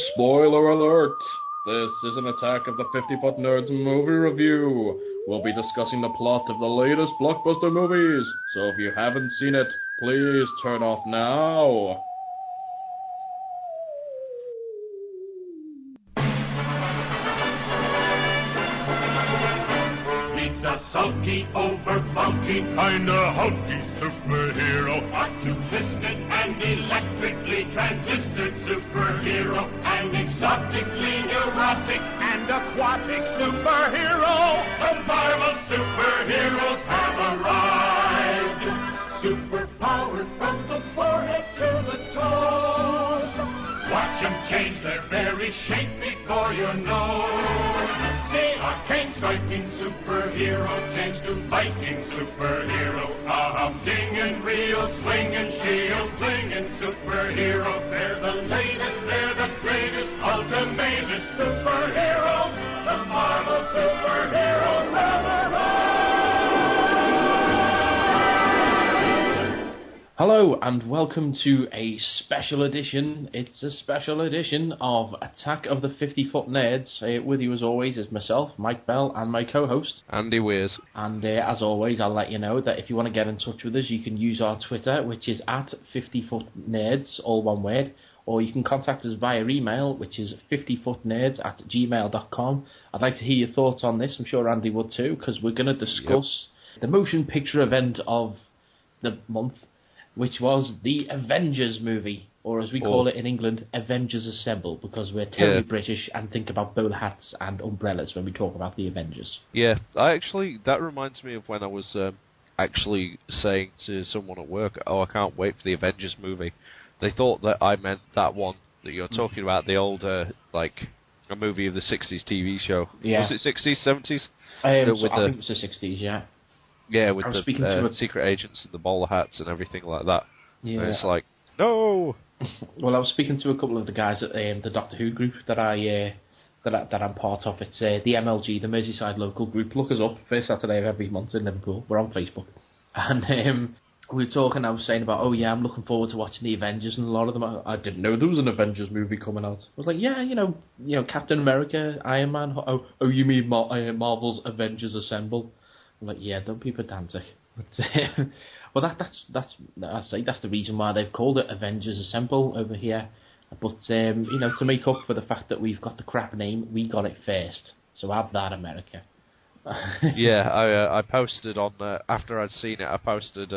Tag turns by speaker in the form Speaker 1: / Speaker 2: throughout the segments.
Speaker 1: Spoiler alert! This is an Attack of the 50-Foot Nerds movie review. We'll be discussing the plot of the latest blockbuster movies, so if you haven't seen it, please turn off now.
Speaker 2: Meet the sulky, over-funky, kinda hulky superhero. A two-fisted and electrically transistored superhero. An exotically erotic and aquatic superhero. The Marvel superheroes have arrived. Superpowered from the forehead to the toes. Watch them change their very shape before your nose. See a cane-striking superhero change to Viking superhero. A humdinging, real swinging, shield-clinging superhero. They're the latest, they're the greatest, ultimatest superheroes. The Marvel superheroes have arrived.
Speaker 1: Hello and welcome to a special edition. It's a special edition of Attack of the 50-Foot Nerds. With you as always is myself, Mike Bell, and my co-host
Speaker 3: Andy Weirs.
Speaker 1: And as always, I'll let you know that if you want to get in touch with us, you can use our Twitter, which is at 50footnerds, all one word, or you can contact us via email, which is 50footnerds@gmail.com. I'd like to hear your thoughts on this. I'm sure Andy would too, because we're going to discuss the motion picture event of the month, which was the Avengers movie, or as we call it in England, Avengers Assemble, because we're totally British and think about bowler hats and umbrellas when we talk about the Avengers.
Speaker 3: Yeah, that reminds me of when I was actually saying to someone at work, I can't wait for the Avengers movie. They thought that I meant that one that you're talking about, the old, a movie of the 60s TV show.
Speaker 1: Yeah.
Speaker 3: Was it 60s, 70s?
Speaker 1: I think it was the 60s, yeah.
Speaker 3: Yeah, with the secret agents and the bowler hats and everything like that. Yeah. And it's like, no!
Speaker 1: Well, I was speaking to a couple of the guys at the Doctor Who group that I'm part of. It's the MLG, the Merseyside local group. Look us up, first Saturday of every month in Liverpool. We're on Facebook. And we were talking, I was saying about, I'm looking forward to watching the Avengers, and a lot of them, I didn't know there was an Avengers movie coming out. I was like, you know, Captain America, Iron Man, you mean Marvel's Avengers Assemble? I'm like, don't be pedantic. But, well, that's the reason why they've called it Avengers Assemble over here. But to make up for the fact that we've got the crap name, we got it first. So have that, America.
Speaker 3: I posted on after I'd seen it. I posted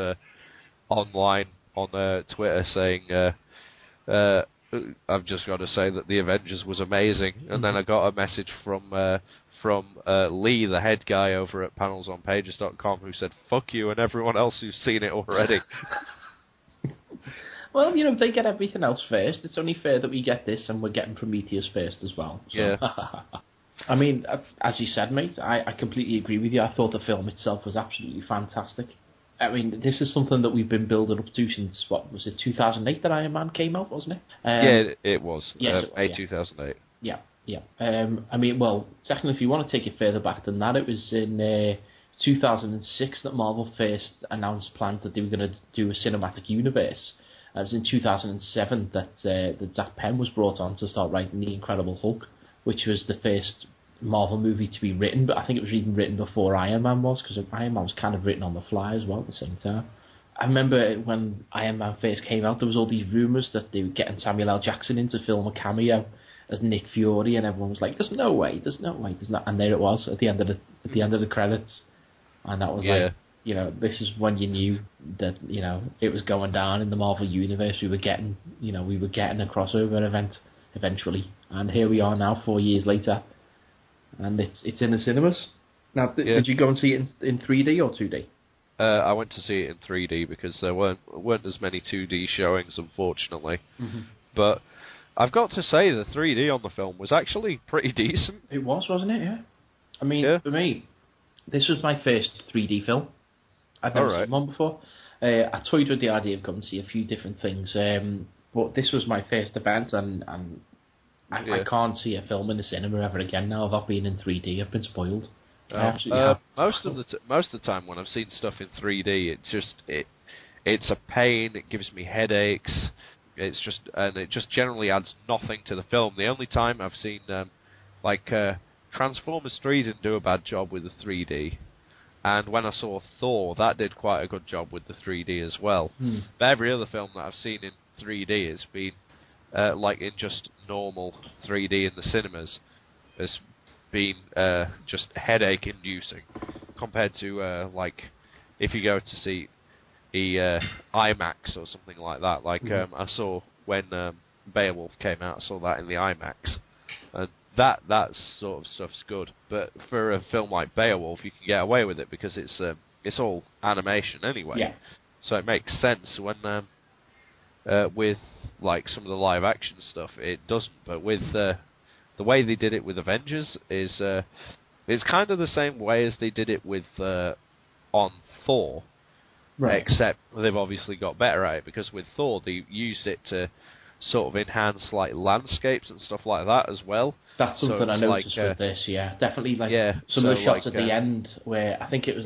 Speaker 3: online on Twitter saying, "I've just got to say that the Avengers was amazing," and then I got a message from Lee, the head guy over at panelsonpages.com, who said, "Fuck you and everyone else who's seen it already."
Speaker 1: Well, they get everything else first. It's only fair that we get this, and we're getting Prometheus first as well. So. Yeah. I mean, as you said, mate, I completely agree with you. I thought the film itself was absolutely fantastic. I mean, this is something that we've been building up to since, 2008 that Iron Man came out, wasn't it?
Speaker 3: It was.
Speaker 1: Yes,
Speaker 3: May 2008.
Speaker 1: Yeah. I mean, well, secondly, if you want to take it further back than that, it was in 2006 that Marvel first announced plans that they were going to do a cinematic universe. It was in 2007 that Zach Penn was brought on to start writing The Incredible Hulk, which was the first Marvel movie to be written, but I think it was even written before Iron Man was, because Iron Man was kind of written on the fly as well at the same time. I remember when Iron Man first came out, there was all these rumours that they were getting Samuel L. Jackson in to film a cameo as Nick Fury, and everyone was like, there's no way, there's not, and there it was at the end of the credits, and that was like, this is when you knew that, it was going down in the Marvel universe. We were getting a crossover event eventually, and here we are now 4 years later, and it's in the cinemas. Now, did you go and see it in 3D or 2D?
Speaker 3: I went to see it in 3D because there weren't as many 2D showings, unfortunately. Mm-hmm. But I've got to say, the 3D on the film was actually pretty decent.
Speaker 1: It was, wasn't it? Yeah. I mean, for me, this was my first 3D film. I'd never seen one before. I toyed with the idea of going to see a few different things, but this was my first event, and I can't see a film in the cinema ever again now without being in 3D. I've been spoiled.
Speaker 3: Most of the time when I've seen stuff in 3D, it's a pain. It gives me headaches. It just generally adds nothing to the film. The only time I've seen Transformers 3 didn't do a bad job with the 3D, and when I saw Thor, that did quite a good job with the 3D as well. But every other film that I've seen in 3D has been in just normal 3D in the cinemas, has been just headache inducing compared to if you go to see the IMAX or something like that. I saw when Beowulf came out, I saw that in the IMAX, and that sort of stuff's good. But for a film like Beowulf, you can get away with it because it's all animation anyway.
Speaker 1: Yeah.
Speaker 3: So it makes sense when with some of the live action stuff, it doesn't. But with the way they did it with Avengers is it's kind of the same way as they did it with on Thor,
Speaker 1: Right.
Speaker 3: except they've obviously got better at it, because with Thor they used it to sort of enhance landscapes and stuff like that as well.
Speaker 1: That's something I noticed with this. Yeah, definitely. Some of the shots at the end where I think it was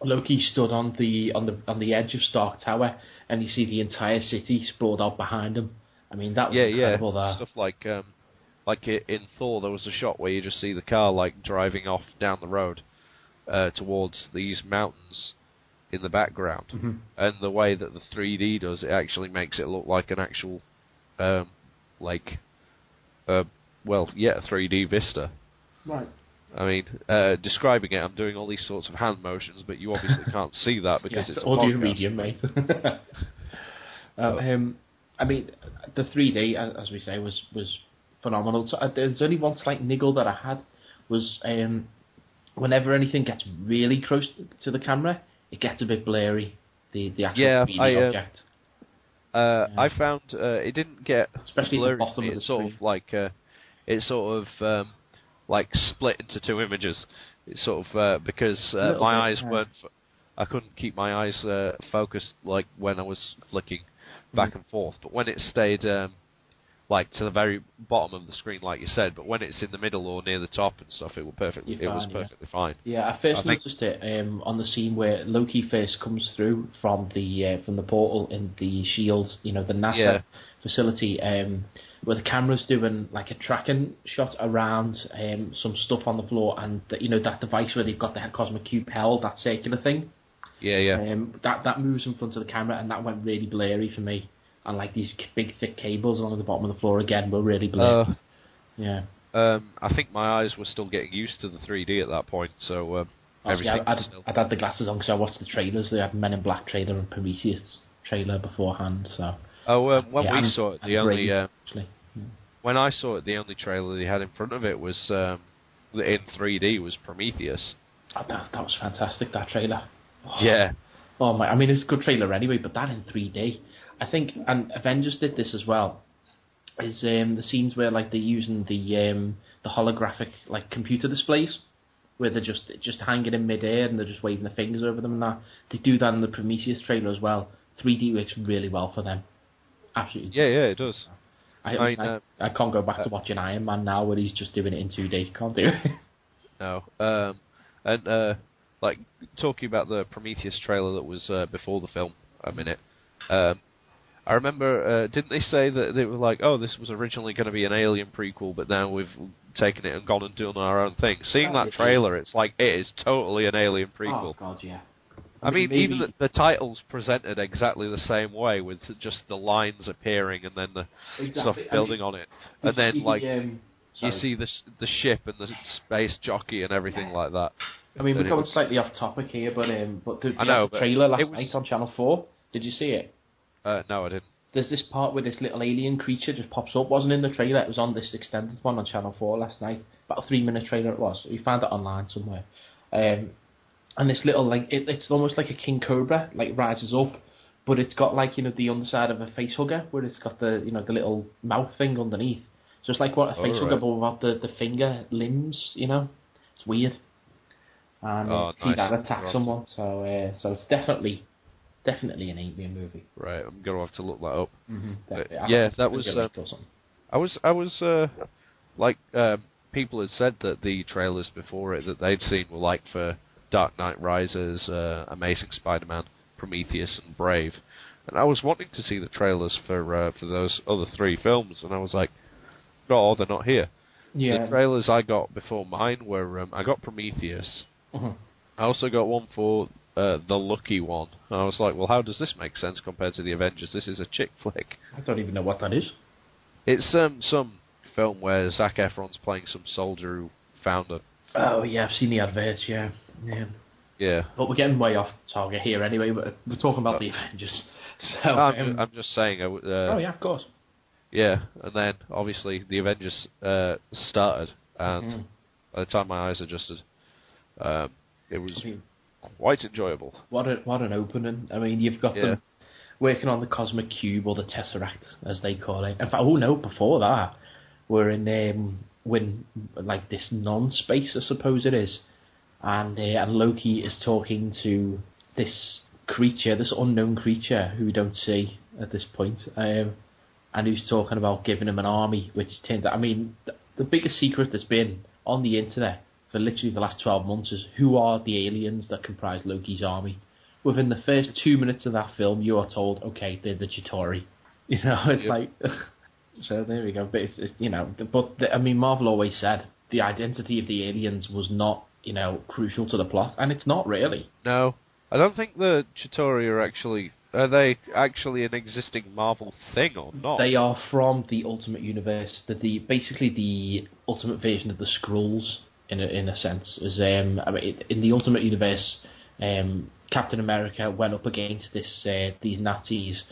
Speaker 1: Loki stood on the edge of Stark Tower, and you see the entire city sprawled out behind him. I mean, that was incredible.
Speaker 3: Yeah. Stuff in Thor, there was a shot where you just see the car driving off down the road towards these mountains in the background, and the way that the 3D does it actually makes it look like an actual, a 3D vista.
Speaker 1: Right.
Speaker 3: I mean, describing it, I'm doing all these sorts of hand motions, but you obviously can't see that because it's
Speaker 1: audio
Speaker 3: podcast.
Speaker 1: medium, mate. I mean, the 3D, as we say, was phenomenal. So, there's only one slight niggle that I had was whenever anything gets really close to the camera, it gets a bit blurry. The actual 3D object.
Speaker 3: I found it didn't get
Speaker 1: especially
Speaker 3: blurry.
Speaker 1: at the bottom of the
Speaker 3: screen. It split into two images. It's sort of because my eyes weren't. I couldn't keep my eyes focused when I was flicking back and forth. But when it stayed to the very bottom of the screen, like you said, but when it's in the middle or near the top and stuff, it was perfectly fine.
Speaker 1: Yeah, I first noticed it on the scene where Loki first comes through from the portal in the Shield, the NASA facility, where the camera's doing a tracking shot around some stuff on the floor, and that device where they've got the cosmic cube held, that circular thing.
Speaker 3: Yeah.
Speaker 1: That moves in front of the camera, and that went really blurry for me. And these big thick cables along the bottom of the floor again were really blurry.
Speaker 3: I think my eyes were still getting used to the 3D at that point, so
Speaker 1: I'd had the glasses on because I watched the trailers. They had Men in Black trailer and Prometheus trailer beforehand. So.
Speaker 3: We saw it, when I saw it, the only trailer they had in front of it was in 3D was Prometheus.
Speaker 1: Oh, that was fantastic, that trailer. Oh.
Speaker 3: Yeah.
Speaker 1: Oh my! I mean, it's a good trailer anyway, but that in 3D, I think, and Avengers did this as well. Is the scenes where they're using the holographic computer displays, where they're just hanging in midair and they're just waving their fingers over them and that. They do that in the Prometheus trailer as well. 3D works really well for them. Absolutely.
Speaker 3: Yeah, it does.
Speaker 1: I can't go back to watching Iron Man now where he's just doing it in 2D. Can't do it.
Speaker 3: No. Talking about the Prometheus trailer that was before the film a minute, I remember, didn't they say that they were this was originally going to be an Alien prequel, but now we've taken it and gone and done our own thing? Seeing that trailer, it's it is totally an Alien prequel.
Speaker 1: Oh, God, yeah.
Speaker 3: I mean even the title's presented exactly the same way, with just the lines appearing and then the stuff building on it. And then, you see the ship and the space jockey and everything like that.
Speaker 1: I mean, we're going slightly off topic here, but the trailer last night on Channel 4, did you see it?
Speaker 3: No, I didn't.
Speaker 1: There's this part where this little alien creature just pops up. Wasn't in the trailer. It was on this extended one on Channel 4 last night. About a 3-minute trailer it was. You found it online somewhere. And this little, it's almost like a king cobra, rises up, but it's got, the underside of a face hugger, where it's got the the little mouth thing underneath. So it's like what a face hugger, but without the finger limbs, It's weird. And see that attack someone. So it's definitely an alien movie.
Speaker 3: Right, I'm gonna have to look that up.
Speaker 1: Mm-hmm.
Speaker 3: That was. People had said that the trailers before it that they'd seen were for Dark Knight Rises, Amazing Spider-Man, Prometheus, and Brave, And I was wanting to see the trailers for those other 3 films, and I was like, oh, they're not here.
Speaker 1: Yeah.
Speaker 3: The trailers I got before mine were, I got Prometheus.
Speaker 1: Uh-huh.
Speaker 3: I also got one for The Lucky One. And I was like, well, how does this make sense compared to the Avengers? This is a chick flick.
Speaker 1: I don't even know what that is.
Speaker 3: It's some film where Zac Efron's playing some soldier who found a...
Speaker 1: Oh, yeah, I've seen the adverts, yeah.
Speaker 3: Yeah.
Speaker 1: But we're getting way off target here anyway. We're talking about the Avengers. So,
Speaker 3: I'm just saying...
Speaker 1: oh, yeah, of course.
Speaker 3: Yeah, and then, obviously, the Avengers started, and by the time my eyes adjusted, it was quite enjoyable.
Speaker 1: What an opening. I mean, you've got them working on the Cosmic Cube, or the Tesseract, as they call it. In fact, before that, we're in like this non-space, I suppose it is, and Loki is talking to this creature, this unknown creature who we don't see at this point, and who's talking about giving him an army, which turns out, I mean, the biggest secret that's been on the internet for literally the last 12 months is who are the aliens that comprise Loki's army. Within the first 2 minutes of that film, you are told, okay, they're the Chitauri. You know, it's like... So there we go. But I mean, Marvel always said the identity of the aliens was not, crucial to the plot, and it's not really.
Speaker 3: No, I don't think the Chitauri are actually... Are they actually an existing Marvel thing or not?
Speaker 1: They are from the Ultimate Universe. Basically the Ultimate version of the Skrulls, in a sense. In the Ultimate Universe, Captain America went up against these Nazis,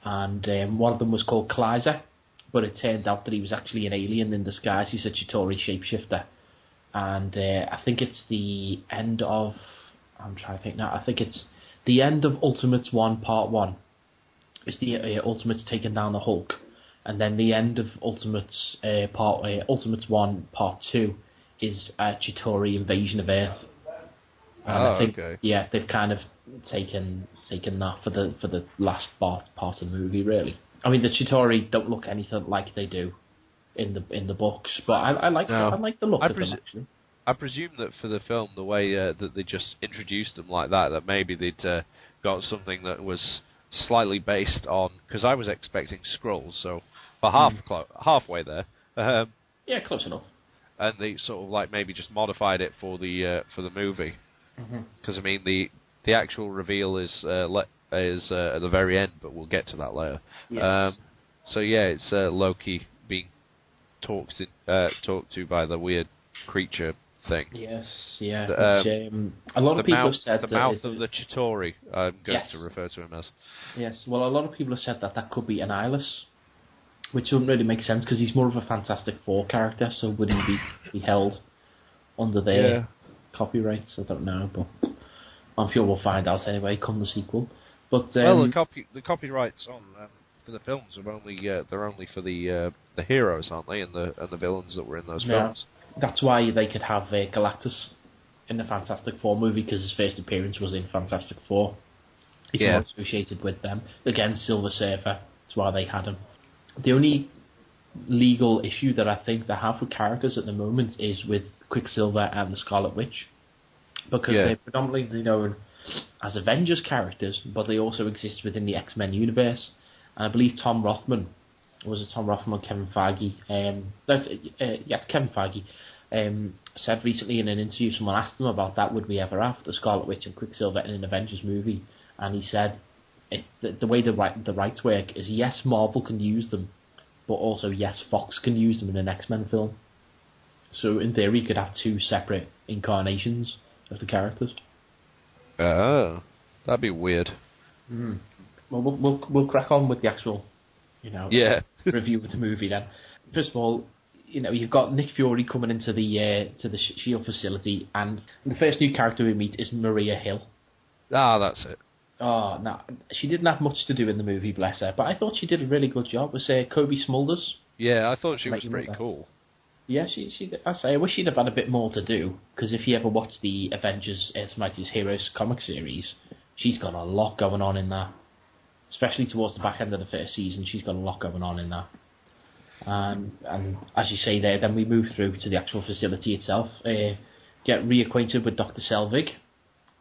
Speaker 1: and one of them was called Kleiser, but it turned out that he was actually an alien in disguise. He's a Chitauri shapeshifter, and I think it's the end of... I'm trying to think now. I think it's the end of Ultimates 1 Part 1. It's the Ultimates taking down the Hulk, and then the end of Ultimates Ultimates 1 Part 2 is Chitauri invasion of Earth. And I think,
Speaker 3: okay.
Speaker 1: Yeah, they've kind of taken that for the last part of the movie, really. I mean, the Chitauri don't look anything like they do in the books, but I like the look of them, actually.
Speaker 3: I presume that for the film, the way that they just introduced them like that maybe they'd got something that was slightly based on... Because I was expecting Skrulls, so halfway there.
Speaker 1: Yeah, close enough.
Speaker 3: And they sort of like maybe just modified it for the movie. Because I mean the actual reveal is at the very end, but we'll get to that later.
Speaker 1: Yes.
Speaker 3: So yeah, it's Loki being talked to by the weird creature thing.
Speaker 1: Yes, yeah. A lot of people have said
Speaker 3: the mouth of the Chitauri. I'm going to refer to him as.
Speaker 1: Yes. Well, a lot of people have said that could be Annihilus, which doesn't really make sense because he's more of a Fantastic Four character. So would he be held under their copyrights? I don't know, but I'm sure we'll find out anyway come the sequel. But
Speaker 3: well, the copyrights on for the films are only they're only for the heroes, aren't they, and the villains that were in those films.
Speaker 1: That's why they could have Galactus in the Fantastic Four movie, because his first appearance was in Fantastic Four. He's more associated with them. Again, Silver Surfer. That's why they had him. The only legal issue that I think they have with characters at the moment is with Quicksilver and the Scarlet Witch, because they're predominantly known as Avengers characters, but they also exist within the X-Men universe. And I believe Kevin Feige? Kevin Feige said recently in an interview, someone asked him about that, would we ever have the Scarlet Witch and Quicksilver in an Avengers movie? And he said, the way the rights work is, yes, Marvel can use them, but also, yes, Fox can use them in an X-Men film. So in theory, you could have two separate incarnations of the characters.
Speaker 3: Oh, that'd be weird.
Speaker 1: Well, we'll crack on with the actual, review of the movie then. First of all, you've got Nick Fury coming into the S.H.I.E.L.D. facility, and the first new character we meet is Maria Hill.
Speaker 3: Ah, that's it.
Speaker 1: Oh, no, she didn't have much to do in the movie, bless her, but I thought she did a really good job. Was Kobe Smulders?
Speaker 3: Yeah, I thought she was pretty cool.
Speaker 1: Yeah, I wish she'd have had a bit more to do, because if you ever watched the Avengers Earth's Mightiest Heroes comic series, she's got a lot going on in that. Especially towards the back end of the first season, she's got a lot going on in that. And as you say there, then we move through to the actual facility itself, get reacquainted with Dr. Selvig,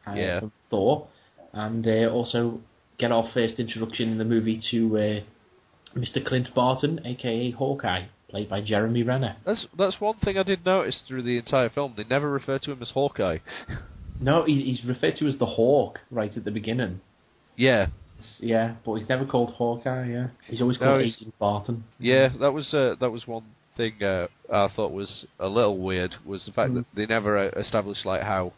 Speaker 1: from Thor, and also get our first introduction in the movie to Mr. Clint Barton, aka Hawkeye, played by Jeremy Renner.
Speaker 3: That's one thing I did notice through the entire film. They never refer to him as Hawkeye.
Speaker 1: No, he's referred to as the Hawk right at the beginning.
Speaker 3: Yeah.
Speaker 1: Yeah, but he's never called Hawkeye, yeah. He's always called Agent Barton.
Speaker 3: Yeah, that was one thing I thought was a little weird, was the fact that they never established like how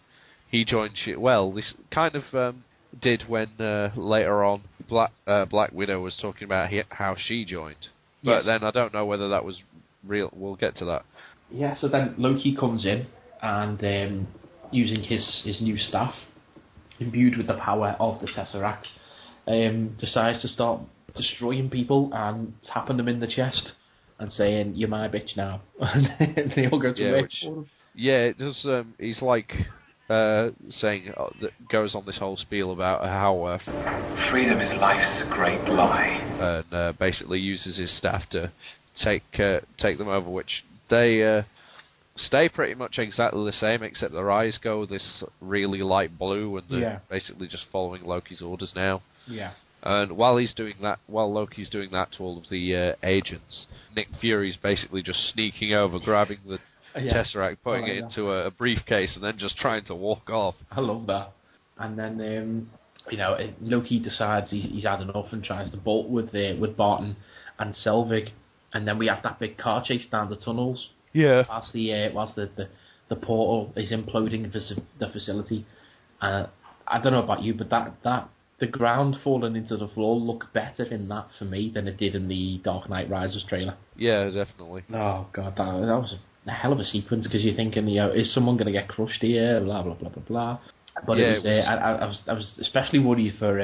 Speaker 3: he joined shit. Well, this kind of did when later on Black Widow was talking about how she joined. But then I don't know whether that was real. We'll get to that.
Speaker 1: Yeah, so then Loki comes in and using his new staff, imbued with the power of the Tesseract, decides to start destroying people and tapping them in the chest and saying, "You're my bitch now." And they all go to work for him.
Speaker 3: Yeah, it does. He's like saying that goes on this whole spiel about how
Speaker 4: freedom is life's great lie,
Speaker 3: and basically uses his staff to take them over, which they stay pretty much exactly the same, except their eyes go this really light blue, and they're basically just following Loki's orders now.
Speaker 1: Yeah.
Speaker 3: And while Loki's doing that to all of the agents, Nick Fury's basically just sneaking over, grabbing the Tesseract, putting it into a briefcase, and then just trying to walk off.
Speaker 1: I love that. And then Loki decides he's had enough and tries to bolt with Barton and Selvig, and then we have that big car chase down the tunnels.
Speaker 3: Yeah.
Speaker 1: Whilst the portal is imploding the facility. I don't know about you, but that the ground falling into the floor looked better in that for me than it did in the Dark Knight Rises trailer.
Speaker 3: Yeah, definitely.
Speaker 1: Oh god, that was a hell of a sequence, because you're thinking, is someone going to get crushed here? Blah blah blah blah blah. But I was especially worried for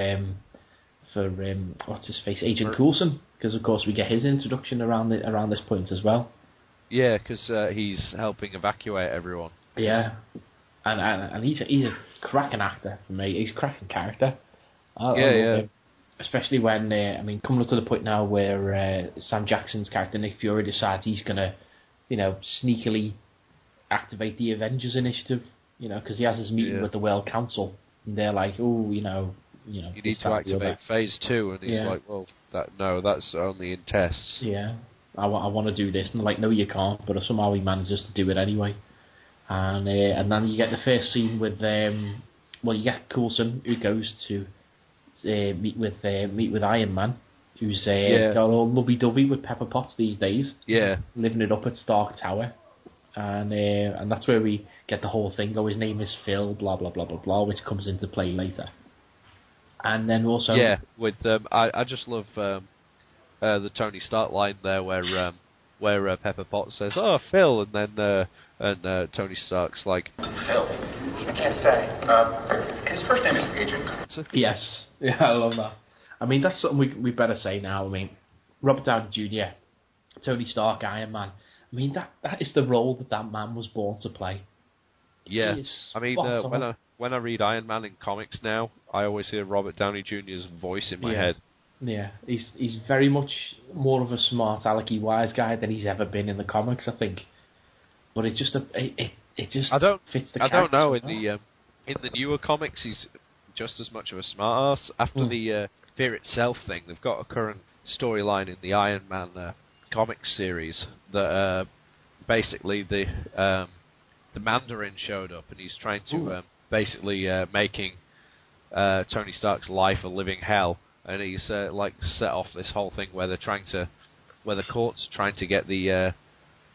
Speaker 1: what's his face, Agent Coulson, because of course we get his introduction around this point as well.
Speaker 3: Yeah, because he's helping evacuate everyone.
Speaker 1: Yeah, and he's a cracking actor for me. He's a cracking character. I love him. Especially when coming up to the point now where Sam Jackson's character Nick Fury decides he's gonna, sneakily activate the Avengers initiative. Because he has his meeting with the World Council, and they're like, "Oh, you need
Speaker 3: to activate Phase 2," and he's like, "Well, that's only in tests."
Speaker 1: Yeah. I want to do this, and they're like, "No, you can't," but somehow he manages to do it anyway. And then you get the first scene with you get Coulson, who goes to meet with Iron Man, who's got all lovey-dovey with Pepper Potts these days.
Speaker 3: Yeah,
Speaker 1: living it up at Stark Tower, and that's where we get the whole thing. His name is Phil, blah blah blah blah blah, which comes into play later. And then also
Speaker 3: with I just love the Tony Stark line there where Pepper Potts says, "Oh, Phil," and then Tony Stark's like,
Speaker 4: "Phil, I can't stay. His first name is Agent."
Speaker 1: Yes, yeah, I love that. That's something we better say now. Robert Downey Jr., Tony Stark, Iron Man. That is the role that man was born to play.
Speaker 3: Yeah, when I read Iron Man in comics now, I always hear Robert Downey Jr.'s voice in my head.
Speaker 1: Yeah, he's very much more of a smart, alecky, wise guy than he's ever been in the comics, I think. But it's just it just fits the character.
Speaker 3: I don't know. In the newer comics, he's just as much of a smart ass. After the Fear Itself thing, they've got a current storyline in the Iron Man comics series that basically the Mandarin showed up, and he's trying to basically making Tony Stark's life a living hell. And he's set off this whole thing where the court's trying to get the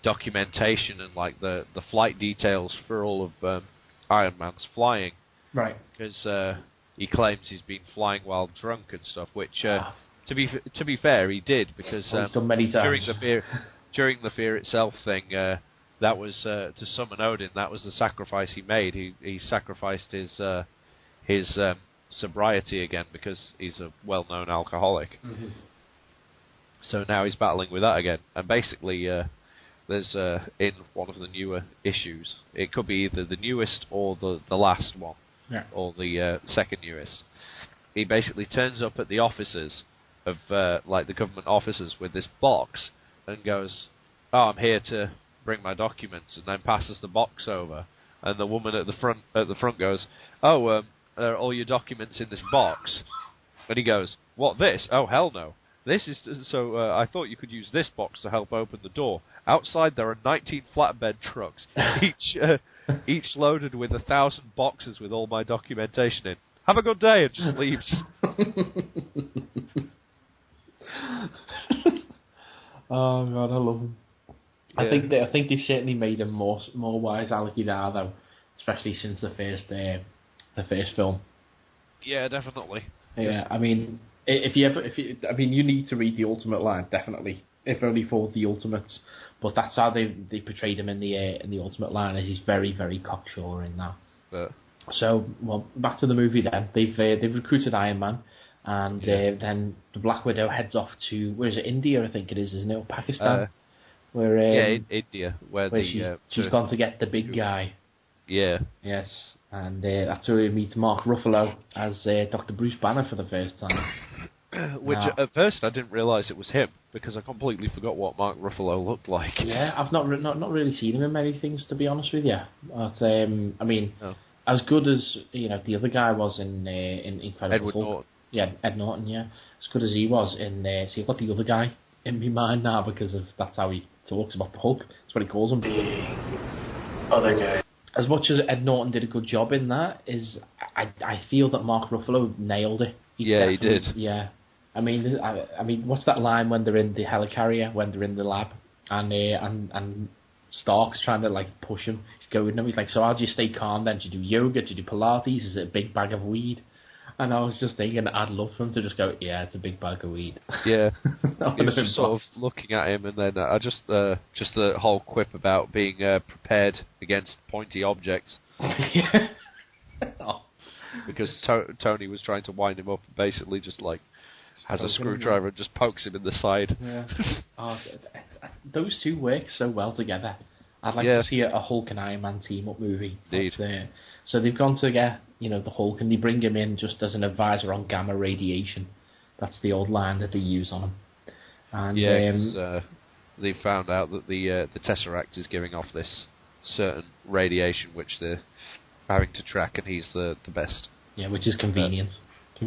Speaker 3: documentation and the flight details for all of Iron Man's flying,
Speaker 1: right?
Speaker 3: Because he claims he's been flying while drunk and stuff. Which, to be fair, he did, because
Speaker 1: he's done many times.
Speaker 3: during the Fear Itself thing, that was to summon Odin. That was the sacrifice he made. He sacrificed his sobriety again, because he's a well-known alcoholic.
Speaker 1: Mm-hmm.
Speaker 3: So now he's battling with that again. And basically, there's in one of the newer issues, it could be either the newest or the last one, or the second newest. He basically turns up at the offices of the government offices with this box and goes, "Oh, I'm here to bring my documents," and then passes the box over. And the woman at the front goes, "Oh, are all your documents in this box?" And he goes, "What, this? Oh, hell no. This is... So, I thought you could use this box to help open the door. Outside there are 19 flatbed trucks, each loaded with 1,000 boxes with all my documentation in. Have a good day," and just leaves.
Speaker 1: Oh God, I love him. Yeah. I think they certainly made him more wise Alecky now, though, especially since the first film.
Speaker 3: Yeah, definitely.
Speaker 1: Yeah, I mean, you need to read the Ultimate line, definitely, if only for the Ultimates. But that's how they portrayed him in the Ultimate line, as he's very, very cocksure in that. So, well, back to the movie then. They've recruited Iron Man, and then the Black Widow heads off to, where is it, India, I think it is, isn't it, or Pakistan?
Speaker 3: India, where
Speaker 1: she's gone to get the big guy.
Speaker 3: Yeah.
Speaker 1: Yes, and that's where we meet Mark Ruffalo as Dr. Bruce Banner for the first time.
Speaker 3: Which at first I didn't realise it was him, because I completely forgot what Mark Ruffalo looked like.
Speaker 1: Yeah, I've not really seen him in many things, to be honest with you. But I mean, as good as the other guy was in Incredible
Speaker 3: Edward
Speaker 1: Hulk.
Speaker 3: Norton.
Speaker 1: Yeah, Ed Norton. Yeah, as good as he was in. So you've got the other guy in my mind now, because that's how he talks about the Hulk. That's what he calls him.
Speaker 4: The other guy.
Speaker 1: As much as Ed Norton did a good job in that, I feel that Mark Ruffalo nailed it.
Speaker 3: He did.
Speaker 1: Yeah. I mean, what's that line when they're in the helicarrier, when they're in the lab, and Stark's trying to push him. He's going to him. He's like, "So how do you stay calm then? Do you do yoga? Do you do Pilates? Is it a big bag of weed?" And I was just thinking, I'd love for him to just go, "Yeah, it's a big bag of weed."
Speaker 3: Yeah. He was just sort of looking at him, and then just the whole quip about being prepared against pointy objects.
Speaker 1: Yeah.
Speaker 3: Because Tony was trying to wind him up, and basically just has a screwdriver and just pokes him in the side.
Speaker 1: Yeah. Those two work so well together. I'd like to see a Hulk and Iron Man team-up movie.
Speaker 3: Indeed.
Speaker 1: So they've gone to get, the Hulk, and they bring him in just as an advisor on gamma radiation. That's the old line that they use on him. And
Speaker 3: because they found out that the Tesseract is giving off this certain radiation which they're having to track, and he's the best.
Speaker 1: Yeah, which is convenient. So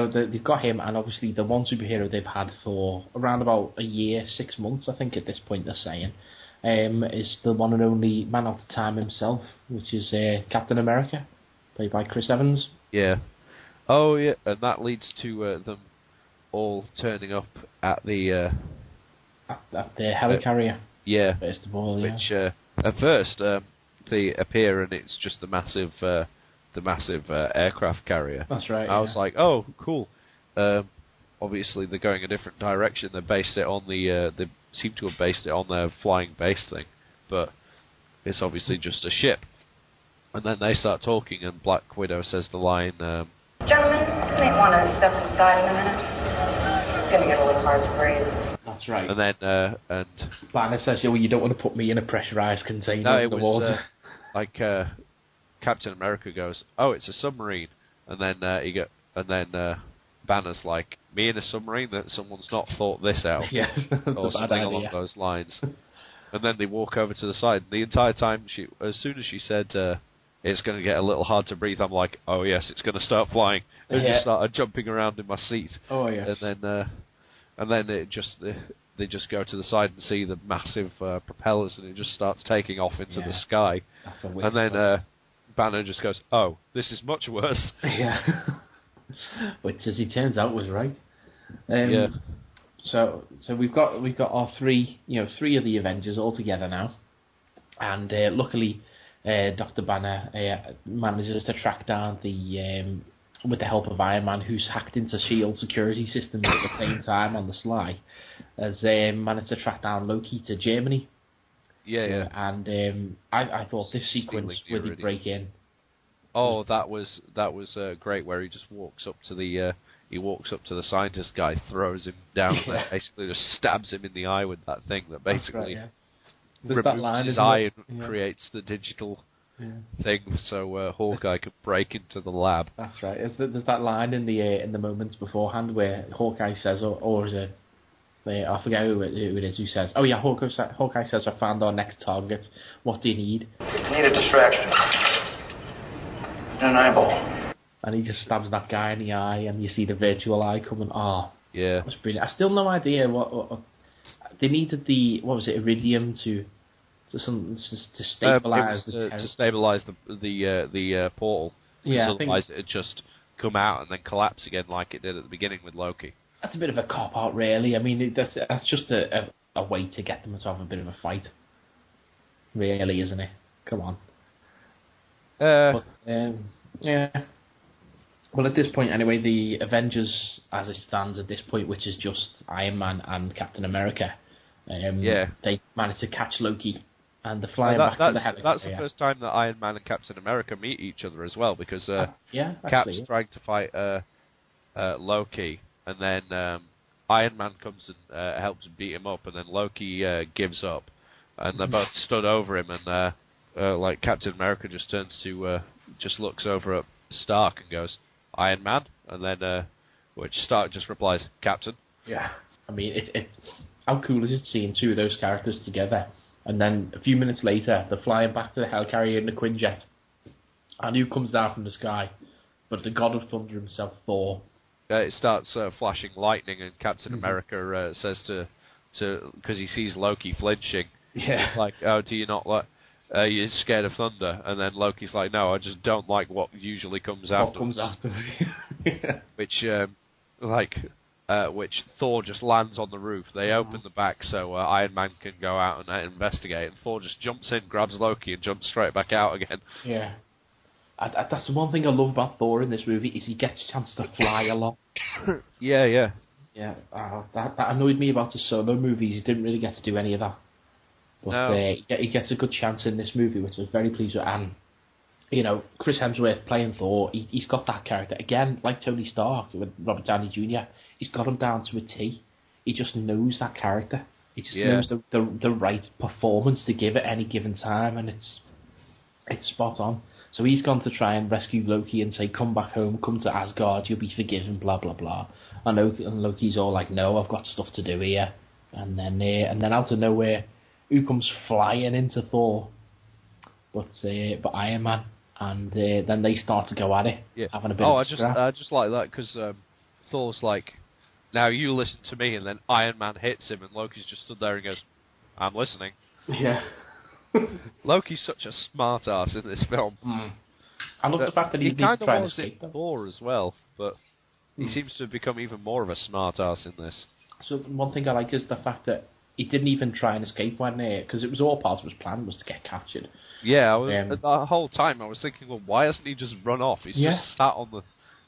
Speaker 1: they've got him, and obviously the one superhero they've had for around about a year, 6 months, I think at this point they're saying, is the one and only man of the time himself, which is Captain America, played by Chris Evans.
Speaker 3: Yeah. Oh yeah, and that leads to them all turning up at the
Speaker 1: helicarrier.
Speaker 3: Yeah.
Speaker 1: First of all,
Speaker 3: which at first they appear, and it's just the massive aircraft carrier.
Speaker 1: That's right.
Speaker 3: I was like, oh, cool. Obviously, they're going a different direction. They based it on they seem to have based it on their flying base thing, but it's obviously just a ship. And then they start talking, and Black Widow says the line,
Speaker 5: "Gentlemen, you may want to step inside in a minute. It's going to get a little hard to breathe."
Speaker 1: That's right.
Speaker 3: And then
Speaker 1: Banner says, "Well, you don't want to put me in a pressurized container."
Speaker 3: No,
Speaker 1: in the water.
Speaker 3: Captain America goes, "Oh, it's a submarine," and then Banner's like, "Me in a submarine? That someone's not thought this out."
Speaker 1: Yes,
Speaker 3: or something along those lines. And then they walk over to the side. The entire time, as soon as she said it's going to get a little hard to breathe, I'm like, "Oh yes, it's going to start flying." And I just started jumping around in my seat.
Speaker 1: Oh yes.
Speaker 3: And then they just go to the side and see the massive propellers, and it just starts taking off into the sky. And then Banner just goes, "Oh, this is much worse."
Speaker 1: Yeah. Which, as it turns out, was right. So we've got our three of the Avengers all together now, and luckily, Dr. Banner manages to track down with the help of Iron Man, who's hacked into S.H.I.E.L.D. security systems at the same time on the sly, has managed to track down Loki to Germany.
Speaker 3: Yeah.
Speaker 1: And I thought this sequence where they break in.
Speaker 3: Oh, that was great. Where he just walks up to the scientist guy, throws him down, and basically just stabs him in the eye with that thing that basically removes his eye and creates the digital thing, so Hawkeye could break into the lab.
Speaker 1: That's right. There's that line in the moments beforehand where Hawkeye says, or is it? I forget who it is who says. Oh yeah, Hawkeye says, "I found our next target. What do you need?"
Speaker 4: Need a distraction. An eyeball.
Speaker 1: and he just stabs that guy in the eye, and you see the virtual eye coming. Oh,
Speaker 3: Yeah.
Speaker 1: that was brilliant. I still no idea what they needed. Iridium to stabilize
Speaker 3: to stabilize the portal.
Speaker 1: Yeah,
Speaker 3: otherwise it'd just come out and then collapse again like it did at the beginning with Loki.
Speaker 1: That's a bit of a cop out, really. I mean, that's just a way to get them to have a bit of a fight, really, isn't it? Come on. Yeah. Well, at this point, anyway, the Avengers, as it stands at this point, which is just Iron Man and Captain America, they managed to catch Loki, and they're flying back to the helicopter.
Speaker 3: That's the first time that Iron Man and Captain America meet each other as well, because Cap's trying to fight Loki, and then Iron Man comes and helps beat him up, and then Loki gives up, and they're both stood over him, and like Captain America just turns to just looks over at Stark and goes, Iron Man, and then which Stark just replies, Captain.
Speaker 1: Yeah, I mean, how cool is it seeing two of those characters together, and then a few minutes later they're flying back to the helicarrier in the Quinjet, and who comes down from the sky but the God of Thunder himself, Thor.
Speaker 3: It starts flashing lightning, and Captain America says to because he sees Loki flinching, it's like, oh, do you not like? You're scared of thunder, and then Loki's like, no, I just don't like what usually comes after. Which Thor just lands on the roof. They open the back so Iron Man can go out and investigate, and Thor just jumps in, grabs Loki, and jumps straight back out again.
Speaker 1: Yeah. That's the one thing I love about Thor in this movie, is he gets a chance to fly a lot.
Speaker 3: Yeah.
Speaker 1: Yeah, that annoyed me about the solo movies. He didn't really get to do any of that. But he gets a good chance in this movie, which I was very pleased with. And, Chris Hemsworth playing Thor, he's got that character. Again, like Tony Stark with Robert Downey Jr., he's got him down to a T. He just knows that character. He just knows the right performance to give at any given time, and it's spot on. So he's gone to try and rescue Loki and say, come back home, come to Asgard, you'll be forgiven, blah, blah, blah. And Loki's all like, no, I've got stuff to do here. And then out of nowhere, who comes flying into Thor? But Iron Man. And then they start to go at it, having a bit of a scrap.
Speaker 3: I just like that, because Thor's like, now you listen to me, and then Iron Man hits him, and Loki's just stood there and goes, I'm listening.
Speaker 1: Yeah.
Speaker 3: Loki's such a smart ass in this film.
Speaker 1: I love the fact that he
Speaker 3: kind of
Speaker 1: trying
Speaker 3: was
Speaker 1: to escape
Speaker 3: in Thor as well, but he seems to have become even more of a smart ass in this.
Speaker 1: So one thing I like is the fact that he didn't even try and escape when because it was all part of his plan was to get captured.
Speaker 3: Yeah, the whole time I was thinking, well, why hasn't he just run off? He's just sat on the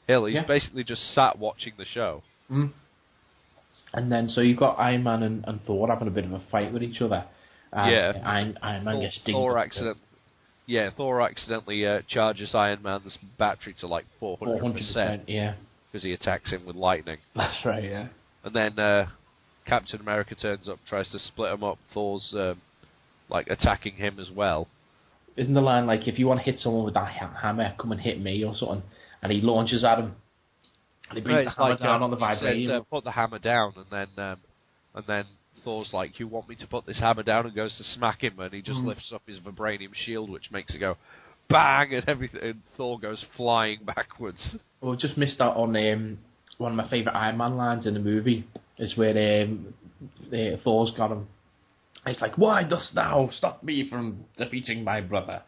Speaker 3: hill. He's basically just sat watching the show.
Speaker 1: And then so you've got Iron Man and Thor having a bit of a fight with each other. Iron Man gets dinged.
Speaker 3: Thor accidentally charges Iron Man's battery to like 400%.
Speaker 1: Yeah,
Speaker 3: because he attacks him with lightning.
Speaker 1: That's right. Yeah.
Speaker 3: And then Captain America turns up, tries to split him up. Thor's attacking him as well.
Speaker 1: Isn't the line like, if you want to hit someone with that hammer, come and hit me or something? And he launches at him, and he brings the hammer down on the vibranium.
Speaker 3: Says, put the hammer down, and then Thor's like, you want me to put this hammer down, and goes to smack him, and he just lifts up his vibranium shield, which makes it go bang, and everything, and Thor goes flying backwards.
Speaker 1: Well, just missed out on one of my favourite Iron Man lines in the movie, is where Thor's got him. It's like, why dost thou stop me from defeating my brother?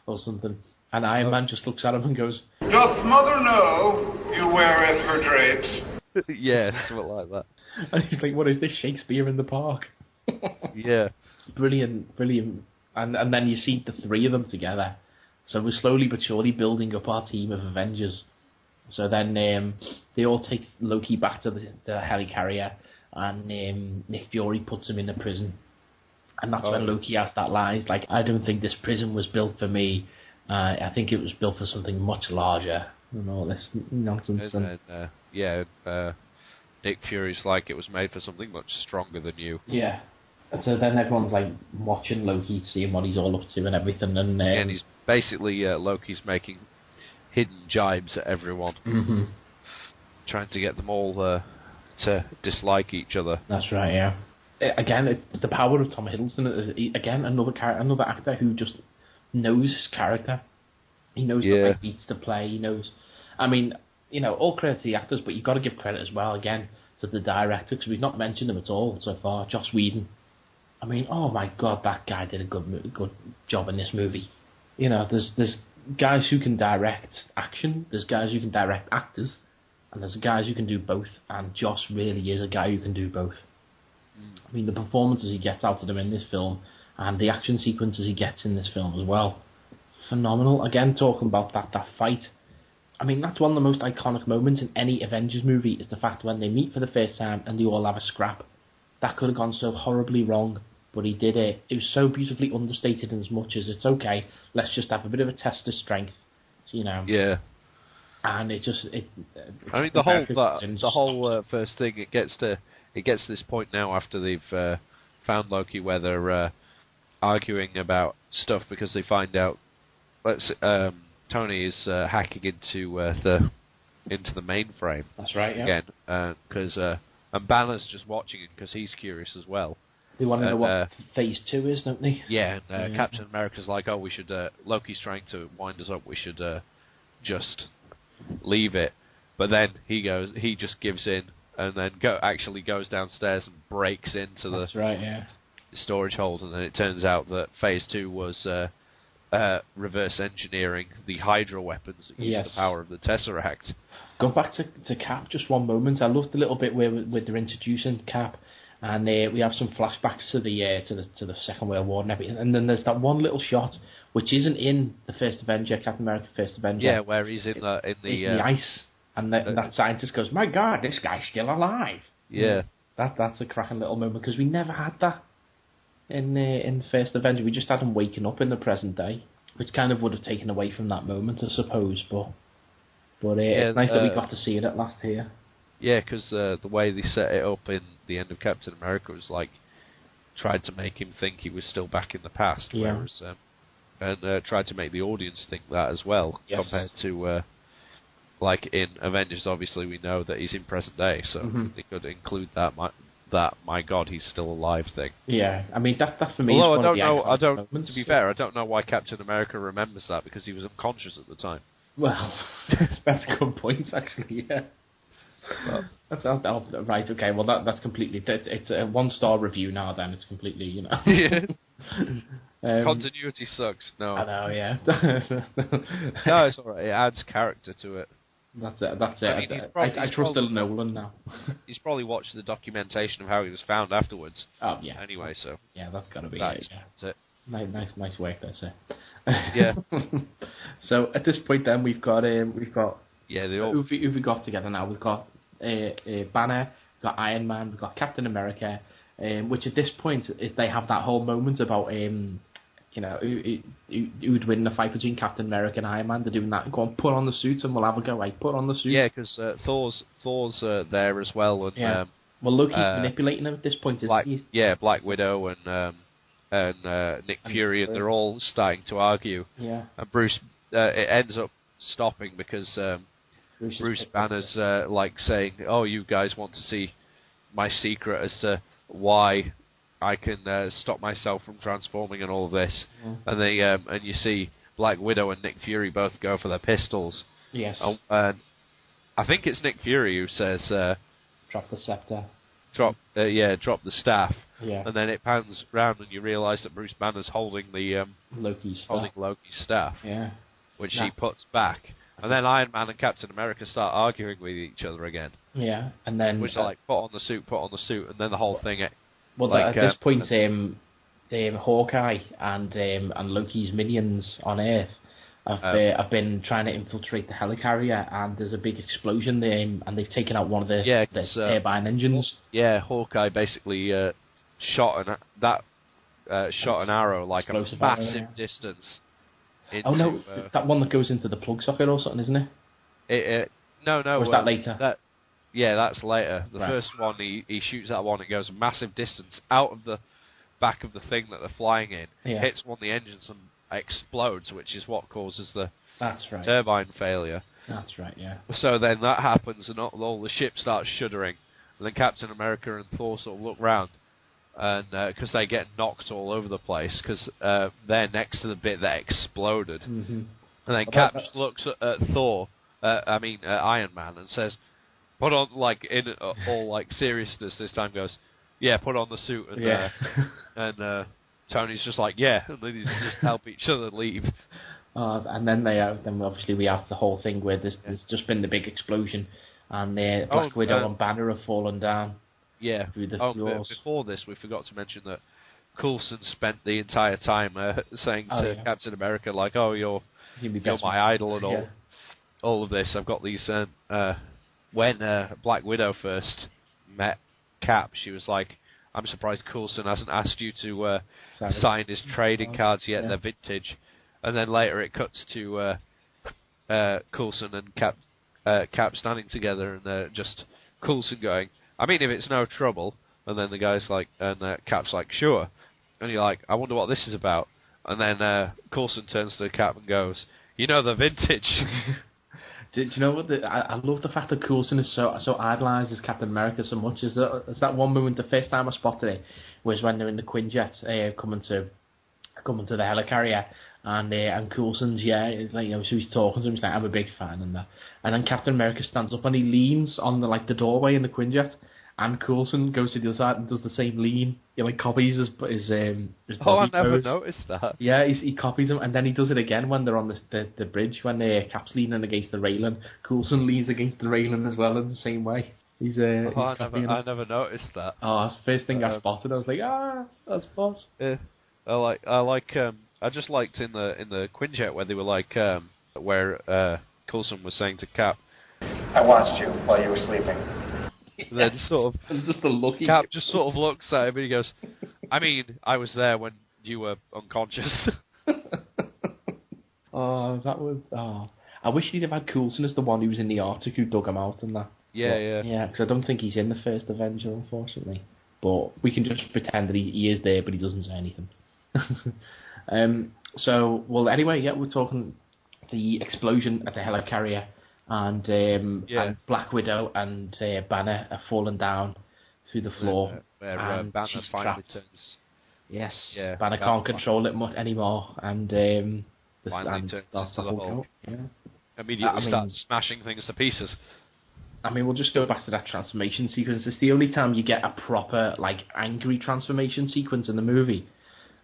Speaker 1: Or something. And Iron Man just looks at him and goes,
Speaker 4: Doth mother know you weareth her drapes?
Speaker 3: Yeah, something like that.
Speaker 1: And he's like, what is this, Shakespeare in the Park?
Speaker 3: Yeah.
Speaker 1: Brilliant. And then you see the three of them together. So we're slowly but surely building up our team of Avengers. So then they all take Loki back to the helicarrier, and Nick Fury puts him in a prison. And that's when Loki has that line. He's like, I don't think this prison was built for me. I think it was built for something much larger. And all this nonsense.
Speaker 3: Nick Fury's like, it was made for something much stronger than you.
Speaker 1: Yeah. And so then everyone's like watching Loki, seeing what he's all up to and everything. And
Speaker 3: he's basically, Loki's making hidden jibes at everyone.
Speaker 1: Mm-hmm.
Speaker 3: Trying to get them all to dislike each other.
Speaker 1: That's right, yeah. Again, it's the power of Tom Hiddleston. Again, another actor who just knows his character. He knows the right beats to play. He knows, I mean, all credit to the actors, but you've got to give credit as well, again, to the director, because we've not mentioned him at all so far, Joss Whedon. I mean, oh my God, that guy did a good job in this movie. There's guys who can direct action, there's guys who can direct actors, and there's guys who can do both, and Joss really is a guy who can do both. I mean, the performances he gets out of them in this film, and the action sequences he gets in this film as well, phenomenal. Again, talking about that fight, I mean, that's one of the most iconic moments in any Avengers movie, is the fact when they meet for the first time and they all have a scrap. That could have gone so horribly wrong, but he did it. It was so beautifully understated in as much as it's okay, let's just have a bit of a test of strength,
Speaker 3: Yeah.
Speaker 1: And it just...
Speaker 3: I mean, the whole first thing, it gets to this point now after they've found Loki, where they're arguing about stuff because they find out Tony is hacking into the mainframe.
Speaker 1: That's right, yeah.
Speaker 3: Again, because and Banner's just watching it because he's curious as well.
Speaker 1: They want to know what Phase 2 is, don't they?
Speaker 3: Yeah, and Captain America's like, oh, we should... Loki's trying to wind us up, we should just leave it. But then he just gives in, and then actually goes downstairs and breaks into the storage hold, and then it turns out that Phase 2 was reverse engineering the Hydra weapons that use the power of the Tesseract.
Speaker 1: Going back to Cap just one moment, I loved the little bit where they're introducing Cap, and we have some flashbacks to the Second World War and everything, and then there's that one little shot which isn't in the First Avenger, Captain America First Avenger.
Speaker 3: Yeah, where he's in the
Speaker 1: ice, and that scientist goes, "My God, this guy's still alive."
Speaker 3: Yeah,
Speaker 1: that's a cracking little moment, because we never had that in First Avenger. We just had him waking up in the present day, which kind of would have taken away from that moment, I suppose. But it's nice that we got to see it at last here.
Speaker 3: Yeah, because the way they set it up in the end of Captain America was like tried to make him think he was still back in the past, whereas and tried to make the audience think that as well, compared to like in Avengers. Obviously, we know that he's in present day, so they could include that my God, he's still alive thing.
Speaker 1: Yeah, I mean that for me.
Speaker 3: Although
Speaker 1: is one of the iconic moments.
Speaker 3: To be fair, I don't know why Captain America remembers that, because he was unconscious at the time.
Speaker 1: Well, that's a good point, actually. Yeah. Well, right. Okay. Well, that's completely. It's a 1-star review now. Then it's completely.
Speaker 3: Yeah. Continuity sucks. No.
Speaker 1: I know. Yeah.
Speaker 3: No, it's alright. It adds character to it.
Speaker 1: That's it. I trust Nolan now.
Speaker 3: He's probably watched the documentation of how he was found afterwards.
Speaker 1: Oh yeah.
Speaker 3: Anyway, so
Speaker 1: yeah, that's got to be
Speaker 3: that's
Speaker 1: it. Nice work, that's it.
Speaker 3: Yeah.
Speaker 1: So at this point, then we've got
Speaker 3: yeah, they all
Speaker 1: who've we got together now? We've got Banner, we've got Iron Man, we've got Captain America, which at this point is they have that whole moment about who'd win the fight between Captain America and Iron Man. They're doing that. Go on, put on the suit and we'll have a go. Right, put on the suit.
Speaker 3: Yeah, because Thor's there as well, and
Speaker 1: well, Loki's manipulating him at this point.
Speaker 3: Black Widow and Nick Fury, and they're all starting to argue.
Speaker 1: Yeah,
Speaker 3: and Bruce it ends up stopping because Bruce Banner's like saying, "Oh, you guys want to see my secret as to why I can stop myself from transforming and all of this." And they and you see Black Widow and Nick Fury both go for their pistols.
Speaker 1: Yes.
Speaker 3: And I think it's Nick Fury who says,
Speaker 1: "Drop the scepter."
Speaker 3: Drop the staff.
Speaker 1: Yeah.
Speaker 3: And then it pans round and you realise that Bruce Banner's holding the
Speaker 1: Loki's
Speaker 3: staff.
Speaker 1: Yeah.
Speaker 3: Which he puts back. And then Iron Man and Captain America start arguing with each other again.
Speaker 1: Yeah. And then
Speaker 3: which are like, put on the suit, and then the whole thing.
Speaker 1: Well, like, at this point, Hawkeye and Loki's minions on Earth have been trying to infiltrate the helicarrier, and there's a big explosion there, and they've taken out one of the turbine engines.
Speaker 3: Yeah, Hawkeye basically shot an arrow like a massive distance. Into,
Speaker 1: that one that goes into the plug socket or something, isn't it?
Speaker 3: No.
Speaker 1: Or was that later?
Speaker 3: That's later. The first one, he shoots that one, it goes a massive distance out of the back of the thing that they're flying in, hits one of the engines and explodes, which is what causes the turbine failure.
Speaker 1: That's right, yeah.
Speaker 3: So then that happens and all the ship starts shuddering, and then Captain America and Thor sort of look round, and because they get knocked all over the place, because they're next to the bit that exploded. And then Cap just looks at Thor, Iron Man, and says, "Put on," like in all like seriousness this time, goes, "Yeah, put on the suit," and and Tony's just like, "Yeah," and then they just help each other leave.
Speaker 1: And then then obviously we have the whole thing where there's just been the big explosion, and Black Widow and Banner have fallen down.
Speaker 3: Yeah.
Speaker 1: Through the floors.
Speaker 3: Before this, we forgot to mention that Coulson spent the entire time saying to Captain America, like, "Oh, you're my idol and all of this. I've got these." When Black Widow first met Cap, she was like, "I'm surprised Coulson hasn't asked you to sign his trading cards yet. They're vintage." And then later it cuts to Coulson and Cap standing together, and just Coulson going, "I mean, if it's no trouble." And then the guy's like, and Cap's like, "Sure." And you're like, "I wonder what this is about." And then Coulson turns to Cap and goes, "You know, the vintage."
Speaker 1: Do you know what? I love the fact that Coulson is so idolises Captain America so much. Is that one moment? The first time I spotted it was when they're in the Quinjet coming to the helicarrier, and Coulson's it's like, so he's talking to him. He's like, "I'm a big fan," and that. And then Captain America stands up and he leans on the doorway in the Quinjet, and Coulson goes to the other side and does the same lean. He copies his body
Speaker 3: I never
Speaker 1: pose.
Speaker 3: noticed that.
Speaker 1: Yeah, he copies him, and then he does it again when they're on the bridge, when Cap's leaning against the railing. Coulson leans against the railing as well in the same way. He's
Speaker 3: I never noticed that.
Speaker 1: Oh, that's the first thing I spotted. I was like, that's boss.
Speaker 3: Yeah, I just liked in the Quinjet where they were like, where Coulson was saying to Cap,
Speaker 4: I watched you while you were sleeping.
Speaker 3: Then sort of
Speaker 1: just a lucky
Speaker 3: Cap just sort of looks at him and he goes, "I mean, I was there when you were unconscious."
Speaker 1: That was. I wish he'd have had Coulson as the one who was in the Arctic who dug him out and that.
Speaker 3: Yeah.
Speaker 1: Because I don't think he's in the first Avenger, unfortunately. But we can just pretend that he is there, but he doesn't say anything. Anyway, we're talking the explosion at the helicarrier, and Black Widow and Banner are falling down through the floor.
Speaker 3: Where
Speaker 1: and
Speaker 3: Banner
Speaker 1: she's
Speaker 3: finally
Speaker 1: trapped.
Speaker 3: turns.
Speaker 1: Yes,
Speaker 3: Yeah,
Speaker 1: Banner can't control it much anymore, and
Speaker 3: finally turns
Speaker 1: starts
Speaker 3: into
Speaker 1: to
Speaker 3: the
Speaker 1: Hulk
Speaker 3: Hulk.
Speaker 1: out. Yeah.
Speaker 3: Immediately starts smashing things to pieces.
Speaker 1: I mean, we'll just go back to that transformation sequence. It's the only time you get a proper, angry transformation sequence in the movie.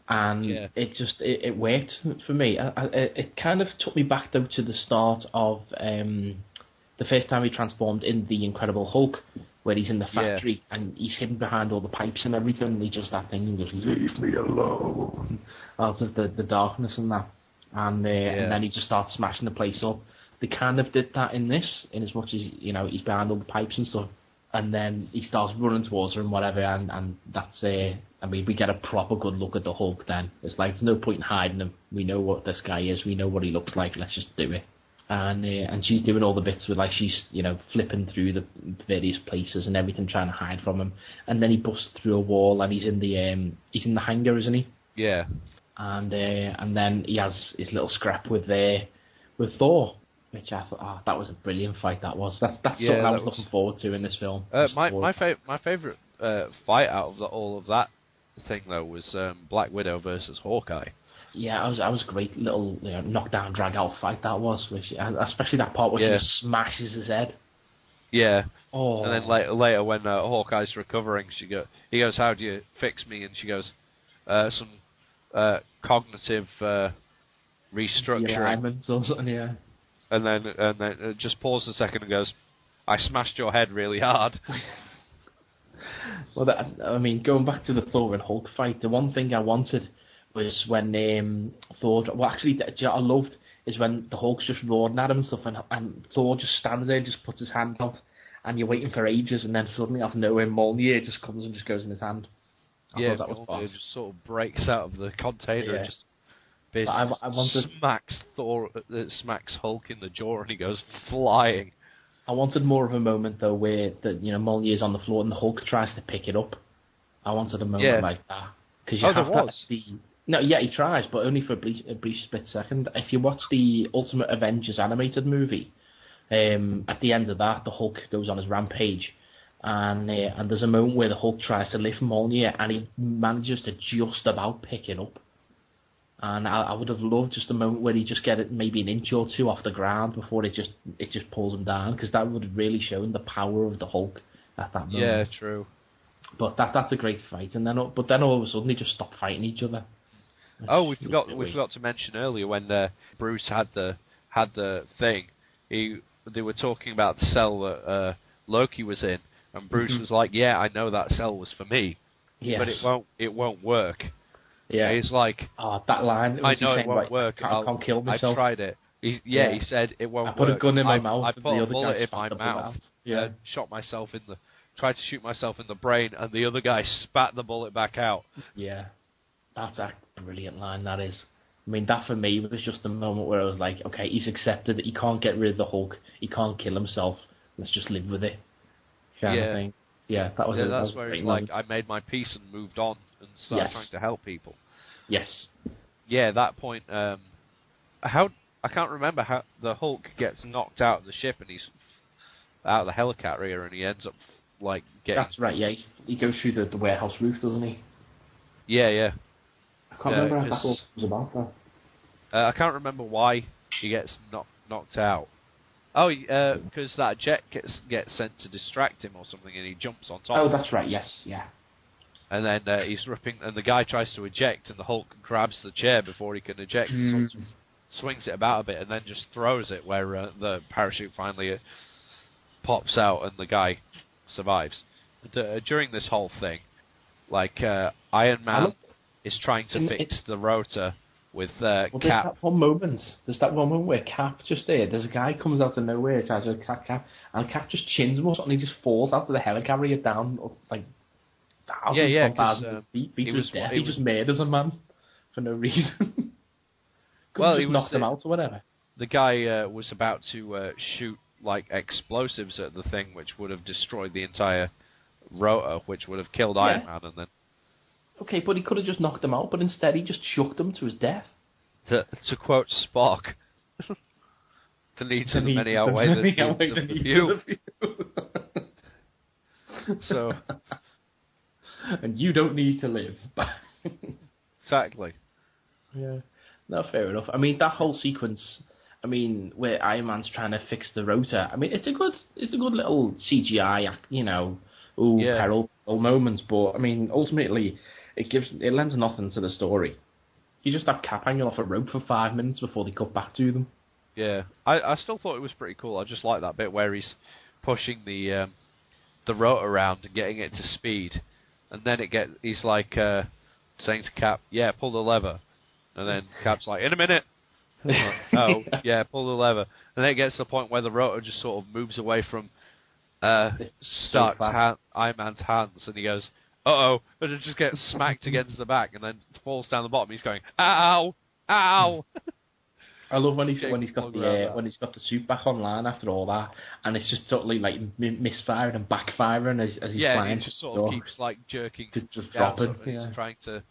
Speaker 1: And it worked for me. It kind of took me back, though, to the start of the first time he transformed in The Incredible Hulk, where he's in the factory and he's hidden behind all the pipes and everything, and he just that thing and goes, "Leave me alone," out of the darkness and that. And then he just starts smashing the place up. They kind of did that in this, in as much as, he's behind all the pipes and stuff, and then he starts running towards her and whatever, and that's we get a proper good look at the Hulk then. It's like, there's no point in hiding him. We know what this guy is, we know what he looks like, let's just do it. And she's doing all the bits with, she's, flipping through the various places and everything, trying to hide from him. And then he busts through a wall, and he's in the hangar, isn't he?
Speaker 3: Yeah.
Speaker 1: And then he has his little scrap with Thor, which I thought, that was a brilliant fight. That's something I was looking forward to in this film.
Speaker 3: My favourite fight out of all of that thing though was Black Widow versus Hawkeye.
Speaker 1: Yeah, I was a great little knockdown drag out fight that was, especially that part where she smashes his head.
Speaker 3: Yeah.
Speaker 1: Oh.
Speaker 3: And then later when Hawkeye's recovering, he goes, "How do you fix me?" And she goes, "Some cognitive restructuring."
Speaker 1: Or something, yeah.
Speaker 3: And then just pauses a second and goes, "I smashed your head really hard."
Speaker 1: Well, going back to the Thor and Hulk fight, the one thing I wanted was when Thor... Well, actually, I loved is when the Hulk's just roaring at him and stuff, and Thor just stands there and just puts his hand out, and you're waiting for ages, and then suddenly out of nowhere, Mjolnir just comes and just goes in his hand. I thought that was
Speaker 3: Mjolnir just sort of breaks out of the container and just basically smacks Hulk in the jaw, and he goes flying.
Speaker 1: I wanted more of a moment, though, where Mjolnir's on the floor and the Hulk tries to pick it up. I wanted a moment like that. Because you have that... No, yeah, he tries, but only for a brief split second. If you watch the Ultimate Avengers animated movie, at the end of that, the Hulk goes on his rampage, and there's a moment where the Hulk tries to lift Mjolnir, and he manages to just about pick it up. And I would have loved just a moment where he just get it maybe an inch or two off the ground before it just pulls him down, because that would have really shown the power of the Hulk at that moment.
Speaker 3: Yeah, true.
Speaker 1: But that's a great fight, and then all of a sudden they just stop fighting each other.
Speaker 3: Oh, we forgot to mention earlier when Bruce had the thing. They were talking about the cell that Loki was in, and Bruce was like, "Yeah, I know that cell was for me, but it won't work."
Speaker 1: Yeah,
Speaker 3: he's like,
Speaker 1: "Oh, that line."
Speaker 3: I know it won't work.
Speaker 1: I can't kill myself.
Speaker 3: I tried it. He said it won't work.
Speaker 1: I put a gun in my mouth.
Speaker 3: I put
Speaker 1: a
Speaker 3: bullet in my mouth.
Speaker 1: Yeah,
Speaker 3: tried to shoot myself in the brain, and the other guy spat the bullet back out.
Speaker 1: Yeah, that's a brilliant line. That is. I mean, that for me was just the moment where I was like, okay, he's accepted that he can't get rid of the Hulk. He can't kill himself. Let's just live with it. Kind of thing. Yeah, that was.
Speaker 3: Yeah, that's where he's like, I made my peace and moved on and started trying to help people.
Speaker 1: Yes.
Speaker 3: Yeah, at that point, I can't remember how the Hulk gets knocked out of the ship and he's out of the helicarrier and he ends up like getting.
Speaker 1: That's right. Yeah, he goes through the warehouse roof, doesn't he?
Speaker 3: Yeah.
Speaker 1: I can't remember how that was about that.
Speaker 3: I can't remember why he gets knocked out. Oh, because that jet gets sent to distract him or something, and he jumps on top.
Speaker 1: Oh, that's right. Yes, yeah.
Speaker 3: And then he's ripping, and the guy tries to eject, and the Hulk grabs the chair before he can eject, swings it about a bit, and then just throws it where the parachute finally pops out, and the guy survives. During this whole thing, like Iron Man is trying to fix the rotor with Cap.
Speaker 1: There's that one moment where Cap just there's a guy comes out of nowhere, tries to attack Cap, and Cap just chins him or something, and he just falls out of the helicarrier down like thousands of feet. He just murders a man for no reason. He knocked him out or whatever.
Speaker 3: The guy was about to shoot like explosives at the thing, which would have destroyed the entire rotor, which would have killed Iron Man, and then.
Speaker 1: Okay, but he could have just knocked him out, but instead he just chucked him to his death.
Speaker 3: To quote Spock, the needs of the many outweigh the needs of the few. So,
Speaker 1: and you don't need to live.
Speaker 3: Exactly.
Speaker 1: Yeah. No, fair enough. I mean, that whole sequence. I mean, where Iron Man's trying to fix the rotor. I mean, it's a good little CGI, peril moments. But I mean, ultimately. It lends nothing to the story. You just have Cap hanging off a rope for 5 minutes before they cut back to them.
Speaker 3: Yeah, I still thought it was pretty cool. I just like that bit where he's pushing the rotor around and getting it to speed, and then he's like saying to Cap, "Yeah, pull the lever," and then Cap's like, "In a minute." Oh, yeah, pull the lever, and then it gets to the point where the rotor just sort of moves away from Iron Man's hands, and he goes. Uh-oh, and it just gets smacked against the back and then falls down the bottom. He's going, ow, ow.
Speaker 1: I love when he's got the suit back online after all that, and it's just totally like misfiring and backfiring as he's flying.
Speaker 3: He just sort of keeps like jerking,
Speaker 1: just dropping.
Speaker 3: He's trying to,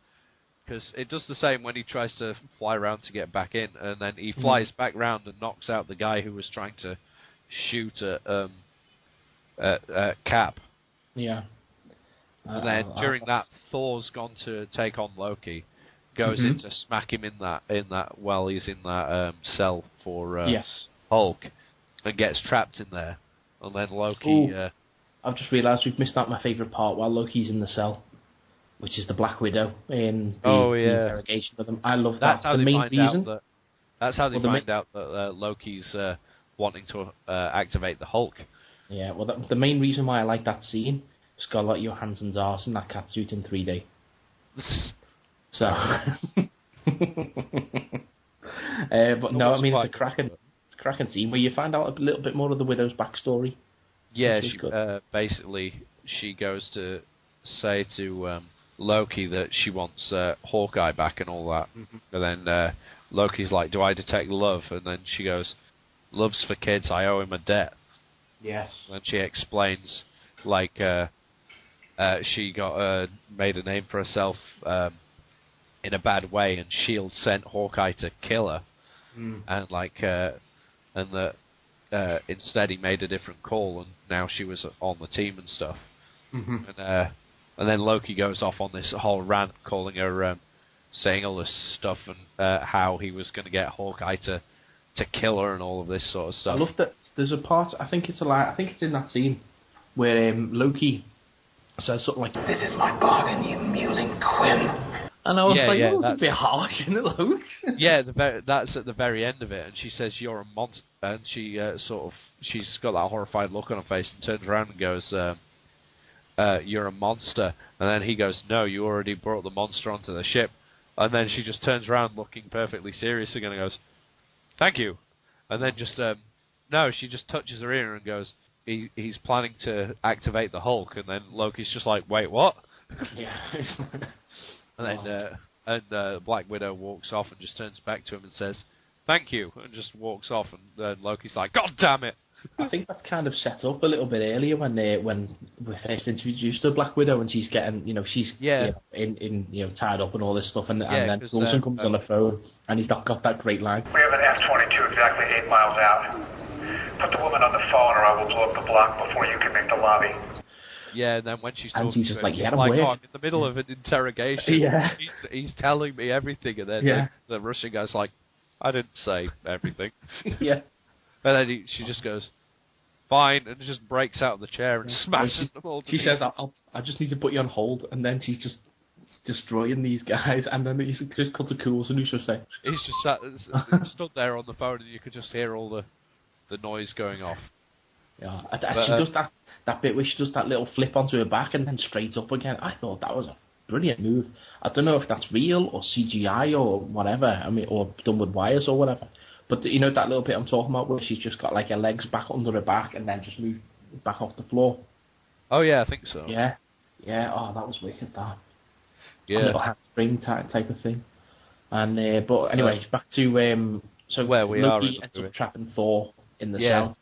Speaker 3: because it does the same when he tries to fly around to get back in, and then he flies back round and knocks out the guy who was trying to shoot at Cap.
Speaker 1: Yeah.
Speaker 3: And then during that, Thor's gone to take on Loki, goes in to smack him in that while he's in that cell for Hulk, and gets trapped in there. And then Loki.
Speaker 1: I've just realised we've missed out my favourite part while Loki's in the cell, which is the Black Widow in the interrogation with him. I love that.
Speaker 3: That's how they find out that Loki's wanting to activate the Hulk.
Speaker 1: Yeah, well, the main reason why I like that scene. Scarlett Johansson's arse in that catsuit in 3D. So, but no, I mean it's a cracking scene where you find out a little bit more of the Widow's backstory.
Speaker 3: Yeah, basically she goes to say to Loki that she wants Hawkeye back and all that, and then Loki's like, "Do I detect love?" And then she goes, "Love's for kids. I owe him a debt."
Speaker 1: Yes.
Speaker 3: And she explains like. She made a name for herself in a bad way, and S.H.I.E.L.D. sent Hawkeye to kill her, and instead he made a different call, and now she was on the team and stuff. And then Loki goes off on this whole rant, calling her saying all this stuff and how he was going to get Hawkeye to kill her and all of this sort of stuff.
Speaker 1: I love that. There's a part. I think it's in that scene where Loki says something like,
Speaker 4: This is my bargain, you mewling quim.
Speaker 1: and I was like,
Speaker 3: yeah,
Speaker 1: oh,
Speaker 3: that's
Speaker 1: that's a bit harsh, isn't it, Luke?
Speaker 3: Yeah, that's at the very end of it, and she says, "You're a monster," and she she's got that horrified look on her face and turns around and goes, "You're a monster," and then he goes, "No, you already brought the monster onto the ship," and then she just turns around looking perfectly serious again and goes, "Thank you," and then just no, she just touches her ear and goes, "He's planning to activate the Hulk," and then Loki's just like, "Wait, what?"
Speaker 1: Yeah.
Speaker 3: And then Black Widow walks off and just turns back to him and says, "Thank you," and just walks off. And then Loki's like, "God damn it!"
Speaker 1: I think that's kind of set up a little bit earlier when we first introduced her, Black Widow, and she's getting, she's tied up and all this stuff, and then Coulson comes on the phone and he's not got that great line.
Speaker 6: We have an F-22 exactly 8 miles out. Put the woman on the phone or I will blow up the block before you can make the lobby.
Speaker 3: Yeah, and then when she's talking
Speaker 1: she's
Speaker 3: to
Speaker 1: just
Speaker 3: him,
Speaker 1: like,
Speaker 3: he's
Speaker 1: yeah,
Speaker 3: like,
Speaker 1: I'm
Speaker 3: I'm in the middle of an interrogation.
Speaker 1: Yeah.
Speaker 3: He's telling me everything, and then the Russian guy's like, I didn't say everything.
Speaker 1: Yeah.
Speaker 3: And then she just goes, fine, and just breaks out of the chair and smashes them all to
Speaker 1: She says, I just need to put you on hold, and then she's just destroying these guys, and then he's just cut to Coulson, who's just saying...
Speaker 3: He's just stood there on the phone, and you could just hear all the noise going off.
Speaker 1: Yeah, she does that bit where she does that little flip onto her back and then straight up again. I thought that was a brilliant move. I don't know if that's real or CGI or whatever. I mean, or done with wires or whatever. But that little bit I'm talking about where she's just got like her legs back under her back and then just move back off the floor.
Speaker 3: Oh yeah, I think so.
Speaker 1: Yeah. Oh, that was wicked. That.
Speaker 3: Yeah.
Speaker 1: A little handspring type of thing. And but anyway, back to so
Speaker 3: where we
Speaker 1: Loki
Speaker 3: are
Speaker 1: ends up trapping Thor in the cell.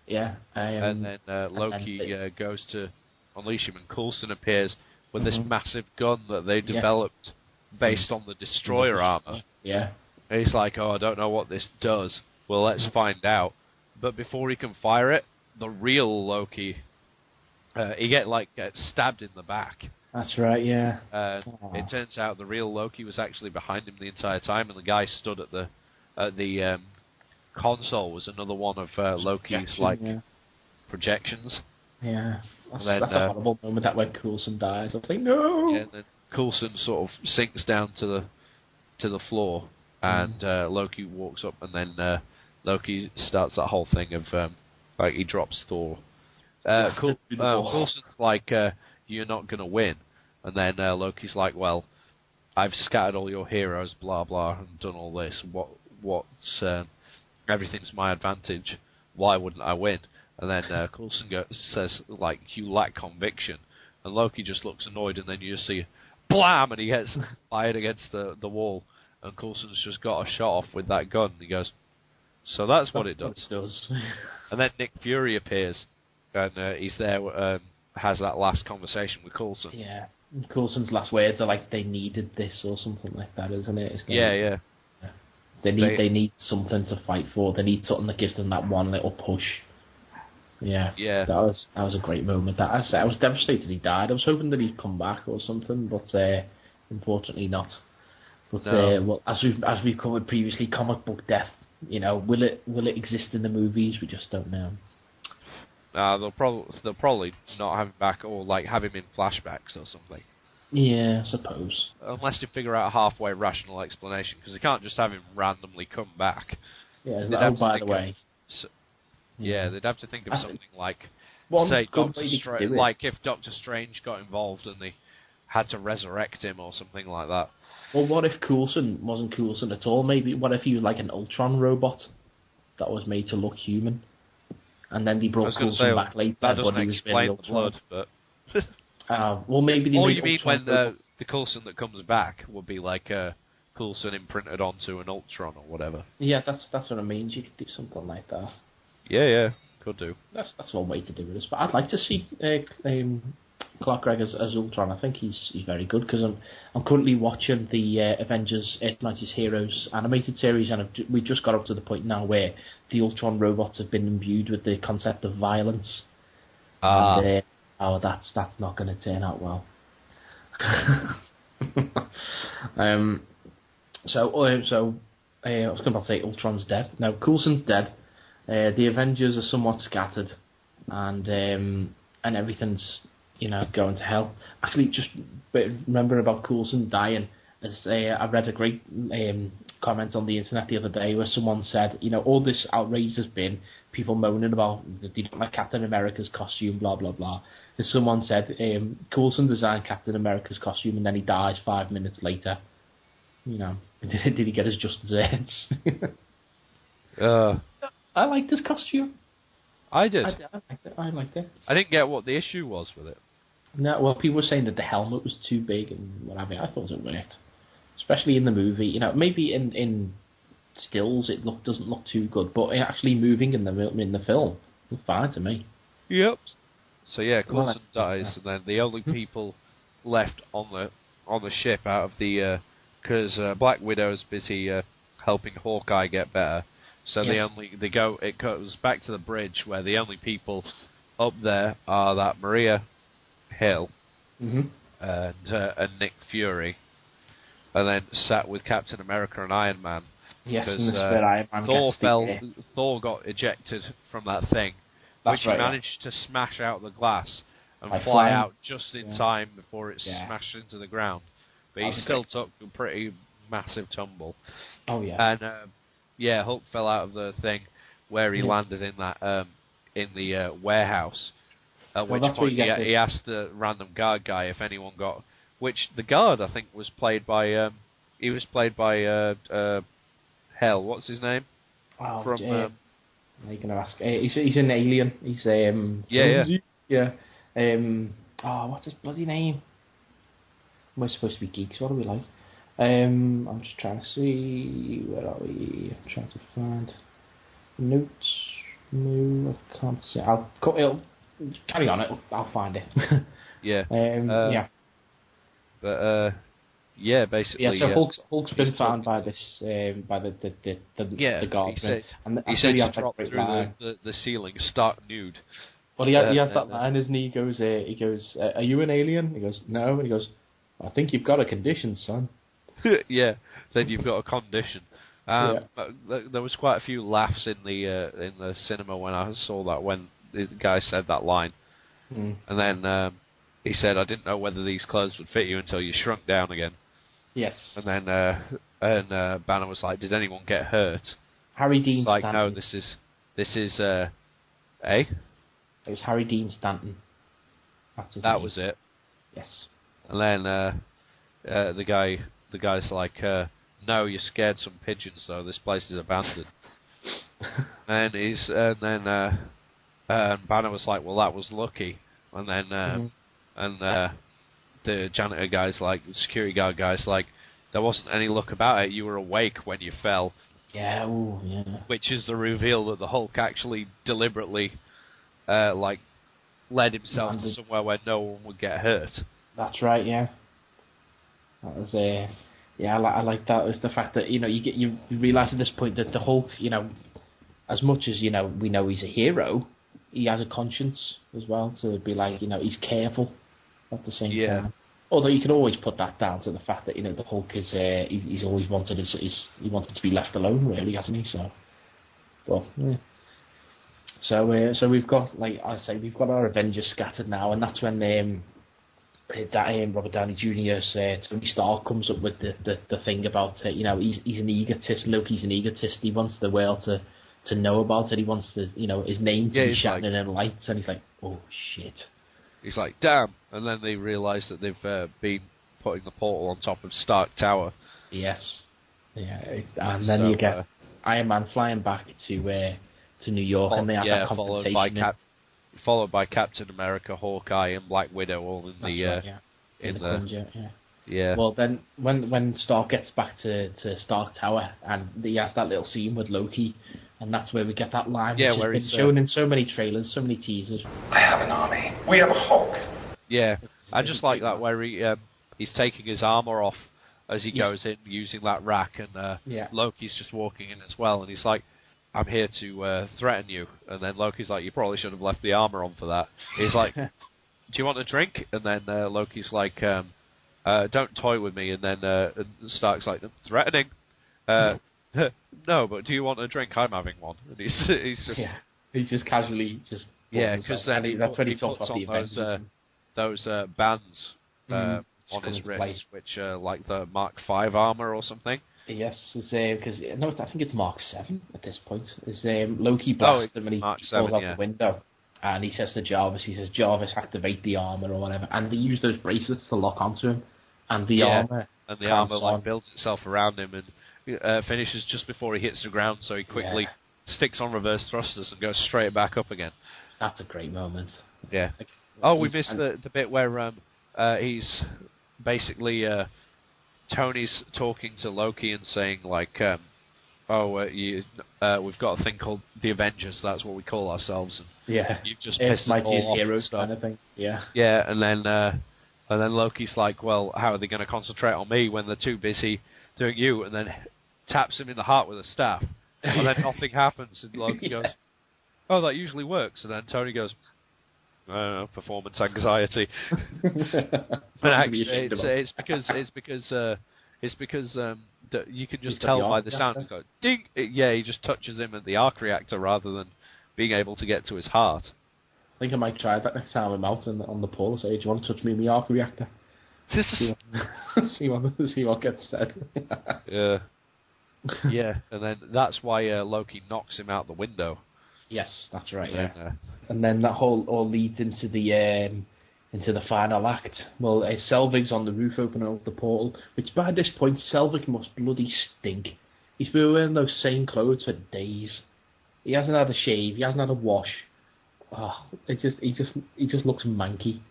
Speaker 1: Yeah,
Speaker 3: and then Loki goes to unleash him, and Coulson appears with this massive gun that they developed based on the destroyer armor.
Speaker 1: Yeah.
Speaker 3: And he's like, oh, I don't know what this does. Well, let's find out. But before he can fire it, the real Loki, he gets stabbed in the back.
Speaker 1: That's right, yeah.
Speaker 3: It turns out the real Loki was actually behind him the entire time, and the guy stood at the console was another one of Loki's projections.
Speaker 1: Yeah, that's a horrible moment. That when Coulson dies, I was like, no.
Speaker 3: Yeah, and then Coulson sort of sinks down to the floor, and Loki walks up, and then Loki starts that whole thing of he drops Thor. Coulson's like, you're not gonna win, and then Loki's like, well, I've scattered all your heroes, blah blah, and done all this. What's everything's my advantage. Why wouldn't I win? And then Coulson says, like, you lack conviction. And Loki just looks annoyed, and then you just see, blam, and he gets fired against the wall. And Coulson's just got a shot off with that gun. And he goes, so that's what it does. And then Nick Fury appears, and he's there, has that last conversation with Coulson.
Speaker 1: Yeah. And Coulson's last words are like, they needed this or something like that, isn't it?
Speaker 3: Yeah.
Speaker 1: They need something to fight for. They need something that gives them that one little push. Yeah. That was a great moment. I was devastated he died. I was hoping that he'd come back or something, but unfortunately not. But well, as we've covered previously, comic book death. Will it exist in the movies? We just don't know.
Speaker 3: They'll probably not have him back, or like have him in flashbacks or something.
Speaker 1: Yeah, I suppose.
Speaker 3: Unless you figure out a halfway rational explanation, because they can't just have him randomly come back.
Speaker 1: Yeah, by the way.
Speaker 3: They'd have to think of something like,
Speaker 1: say,
Speaker 3: if Doctor Strange got involved and they had to resurrect him or something like that.
Speaker 1: Well, what if Coulson wasn't Coulson at all? Maybe, what if he was like an Ultron robot that was made to look human? And then they brought Coulson back later.
Speaker 3: That doesn't explain the blood, but...
Speaker 1: well, maybe...
Speaker 3: Or you mean when the Coulson that comes back would be like Coulson imprinted onto an Ultron or whatever?
Speaker 1: Yeah, that's what I mean. You could do something like that.
Speaker 3: Yeah, could do.
Speaker 1: That's one way to do it. But I'd like to see Clark Gregg as Ultron. I think he's very good, because I'm currently watching the Avengers 90s Heroes animated series, and we just got up to the point now where the Ultron robots have been imbued with the concept of violence. And, that's not going to turn out well. I was going to say Ultron's dead. No, Coulson's dead. The Avengers are somewhat scattered, and everything's going to hell. Actually, just remembering about Coulson dying, I read a great comment on the internet the other day where someone said, all this outrage has been people moaning about that they don't like Captain America's costume, blah blah blah. And someone said Coulson designed Captain America's costume and then he dies 5 minutes later. Did he get his just desserts? I liked his costume.
Speaker 3: I did.
Speaker 1: I liked it.
Speaker 3: I didn't get what the issue was with it.
Speaker 1: No, well, people were saying that the helmet was too big and what have you. I thought it worked, especially in the movie. Maybe in stills it doesn't look too good, but actually moving in the film, it looked fine to me.
Speaker 3: Yep. So yeah, Coulson dies, and then the only people left on the ship out of the because Black Widow's busy helping Hawkeye get better. So
Speaker 1: yes.
Speaker 3: It goes back to the bridge where the only people up there are that Maria Hill and Nick Fury, and then sat with Captain America and Iron Man.
Speaker 1: Yes,
Speaker 3: because
Speaker 1: Iron Man
Speaker 3: Thor got ejected from that thing, which he managed to smash out the glass and fly out just in time before it smashed into the ground. But he still took a pretty massive tumble.
Speaker 1: Oh yeah.
Speaker 3: And Hulk fell out of the thing where he landed in that in the warehouse. At which point he asked the random guard guy if anyone got. Which the guard I think was played by. He was played by Hell. What's his name?
Speaker 1: Oh, from. Are you gonna ask? He's an alien. He's what's his bloody name? We're supposed to be geeks. What are we like? I'm just trying to see. Where are we? I'm trying to find notes. No, I can't see. It'll carry on. I'll find it.
Speaker 3: Yeah. But basically.
Speaker 1: Yeah. So Hulk's been found by this by the guardsman.
Speaker 3: He said he dropped through the ceiling, stark nude.
Speaker 1: Well, he has that line, isn't he? He goes, "Are you an alien?" He goes, "No," and he goes, "I think you've got a condition, son."
Speaker 3: Yeah, then you've got a condition. There was quite a few laughs in the cinema when I saw that, when the guy said that line. And then he said, "I didn't know whether these clothes would fit you until you shrunk down again."
Speaker 1: Yes.
Speaker 3: And then Banner was like, "Did anyone get hurt?"
Speaker 1: Harry Dean
Speaker 3: Stanton.
Speaker 1: Stanton.
Speaker 3: No, this is
Speaker 1: It was Harry Dean Stanton.
Speaker 3: That was it.
Speaker 1: Yes.
Speaker 3: And then the guy's like, "No, you scared some pigeons, though. This place is abandoned." and Banner was like, "Well, that was lucky." And then the janitor guy's like, the security guard guy's like, "There wasn't any luck about it. You were awake when you fell."
Speaker 1: Yeah. Ooh, yeah.
Speaker 3: Which is the reveal that the Hulk actually deliberately, led himself to somewhere where no one would get hurt.
Speaker 1: That's right. Yeah. That was I like that. Is the fact that you realise at this point that the Hulk, as much as we know he's a hero, he has a conscience as well to be like he's careful at the same time. Although you can always put that down to the fact that the Hulk is he's always wanted he wanted to be left alone, really, hasn't he? So, well, yeah. So we've got, like I say, we've got our Avengers scattered now, and that's when Robert Downey Jr.'s Tony Stark comes up with the thing about he's an egotist. Loki's an egotist. He wants the world to know about it. He wants his name to be shining in lights, and he's like, oh shit.
Speaker 3: He's like, damn, and then they realise that they've been putting the portal on top of Stark Tower.
Speaker 1: Yes. Yeah, and then you get Iron Man flying back to New York, and they have that confrontation.
Speaker 3: Followed by Captain America, Hawkeye, and Black Widow, all in the
Speaker 1: Well, then when Stark gets back to Stark Tower, and he has that little scene with Loki, and that's where we get that line, which has been shown in so many trailers, so many teasers.
Speaker 4: I have an army. We have a Hulk.
Speaker 3: Yeah, I just like that where he's taking his armor off as he goes in using that rack, and Loki's just walking in as well, and he's like, "I'm here to threaten you," and then Loki's like, "You probably should have left the armor on for that." He's like, "Do you want a drink?" And then Loki's like, don't toy with me, and then Stark's like, threatening. No, but do you want a drink? I'm having one. And he's just...
Speaker 1: Yeah. He's just casually just...
Speaker 3: Yeah, because then
Speaker 1: that's when he
Speaker 3: puts
Speaker 1: talks about the
Speaker 3: on
Speaker 1: Avengers.
Speaker 3: those bands on his wrist, which are like the Mark V armor or something.
Speaker 1: Yes, because no, I think it's Mark 7 at this point. Loki blasts him and he falls out the window, and he says to Jarvis, Jarvis, activate the armor or whatever, and they use those bracelets to lock onto him, and the armor
Speaker 3: like builds itself around him and finishes just before he hits the ground, so he quickly sticks on reverse thrusters and goes straight back up again.
Speaker 1: That's a great moment.
Speaker 3: Yeah. We missed the bit where he's basically Tony's talking to Loki and saying like, we've got a thing called the Avengers. That's what we call ourselves. And you've just pissed us all off
Speaker 1: heroes
Speaker 3: stuff.
Speaker 1: Kind of thing. Yeah.
Speaker 3: Yeah, and then Loki's like, well, how are they going to concentrate on me when they're too busy doing you? And then taps him in the heart with a staff, and then nothing happens. And Loki goes, oh, that usually works. And then Tony goes, performance anxiety. But actually, it's because you can just tell by the sound. Go, ding! He just touches him at the arc reactor rather than being able to get to his heart.
Speaker 1: I think I might try that next time I'm out on the pool. Say, do you want to touch me in the arc reactor? see what gets said.
Speaker 3: Yeah, and then that's why Loki knocks him out the window.
Speaker 1: Yes, that's right. And then that all leads into the final act. Well, Selvig's on the roof opening up the portal, which by this point Selvig must bloody stink. He's been wearing those same clothes for days. He hasn't had a shave. He hasn't had a wash. Oh, he just looks manky.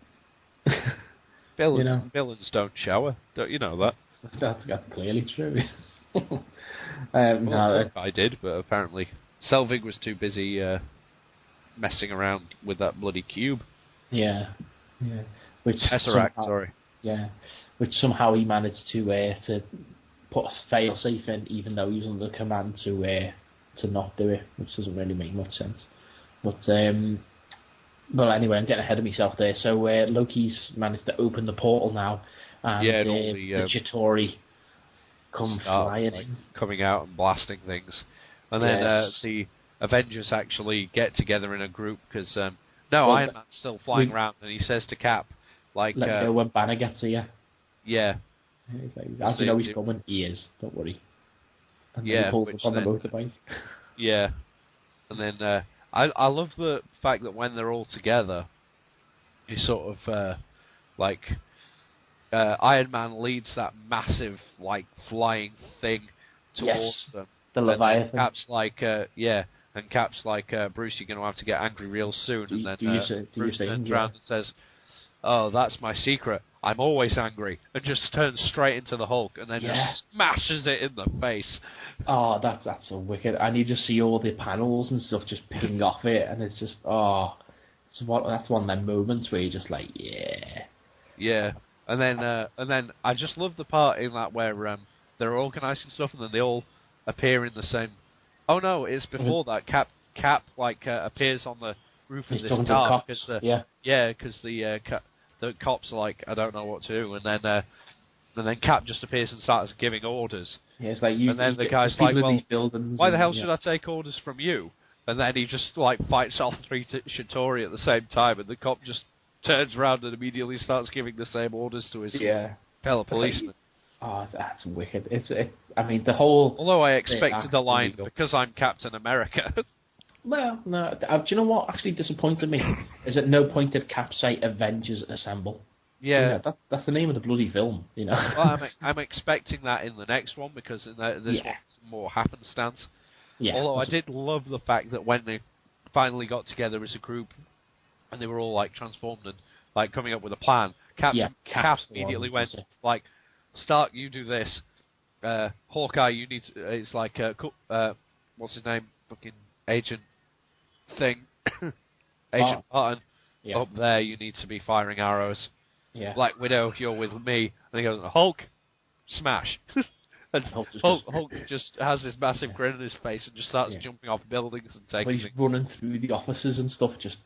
Speaker 3: Villains don't shower. Don't you know that?
Speaker 1: That's clearly true.
Speaker 3: I did, but apparently Selvig was too busy messing around with that bloody cube.
Speaker 1: Yeah. Which
Speaker 3: Tesseract, sorry.
Speaker 1: Yeah, which somehow he managed to put a fail-safe in, even though he was under command to not do it, which doesn't really make much sense. But well, anyway, I'm getting ahead of myself there. So Loki's managed to open the portal now, and the Chitauri come flying in,
Speaker 3: coming out and blasting things, and then the Avengers actually get together in a group because Iron Man's still flying around, and he says to Cap, like,
Speaker 1: "Let me know when Banner gets here."
Speaker 3: Yeah.
Speaker 1: As you know, he's coming. He is. Don't worry. And then he pulls up on the motorbike.
Speaker 3: Yeah. And then I love the fact that when they're all together, he's sort of Iron Man leads that massive flying thing towards them.
Speaker 1: The Leviathan.
Speaker 3: Cap's like, and Cap's like, Bruce, you're going to have to get angry real soon. And then Bruce turns around and says, oh, that's my secret. I'm always angry. And just turns straight into the Hulk and then just smashes it in the face.
Speaker 1: Oh, that's so wicked. And you just see all the panels and stuff just ping off it, and it's just, that's one of them moments where you're just like, yeah.
Speaker 3: Yeah. And then I just love the part in that where they're organising stuff and then they all appear in the same... Oh no, it's before that. Cap appears on the roof of this car because the cops are like, I don't know what to do, and then Cap just appears and starts giving orders.
Speaker 1: Yeah, it's like
Speaker 3: and then the guy's like, well, why the hell should I take orders from you? And then he just fights off three Chitauri at the same time, and the cop just turns around and immediately starts giving the same orders to his fellow policeman.
Speaker 1: Oh, that's wicked. I mean, the whole...
Speaker 3: Although I expected the line, because I'm Captain America.
Speaker 1: Well, no. Do you know what actually disappointed me? Is at no point did Cap say Avengers Assemble.
Speaker 3: Yeah.
Speaker 1: That's the name of the bloody film,
Speaker 3: Well, I'm expecting that in the next one, because in this one's more happenstance. Yeah. Although I did love the fact that when they finally got together as a group, and they were all transformed and coming up with a plan, Cap immediately went Stark, you do this. Hawkeye, you need to... It's what's his name? Fucking Agent thing. Agent Barton. Yeah. Up there, you need to be firing arrows.
Speaker 1: Yeah.
Speaker 3: Black Widow, you're with me. And he goes, Hulk, smash. And Hulk just has this massive grin on his face and just starts jumping off buildings and taking things.
Speaker 1: He's running through the offices and stuff, just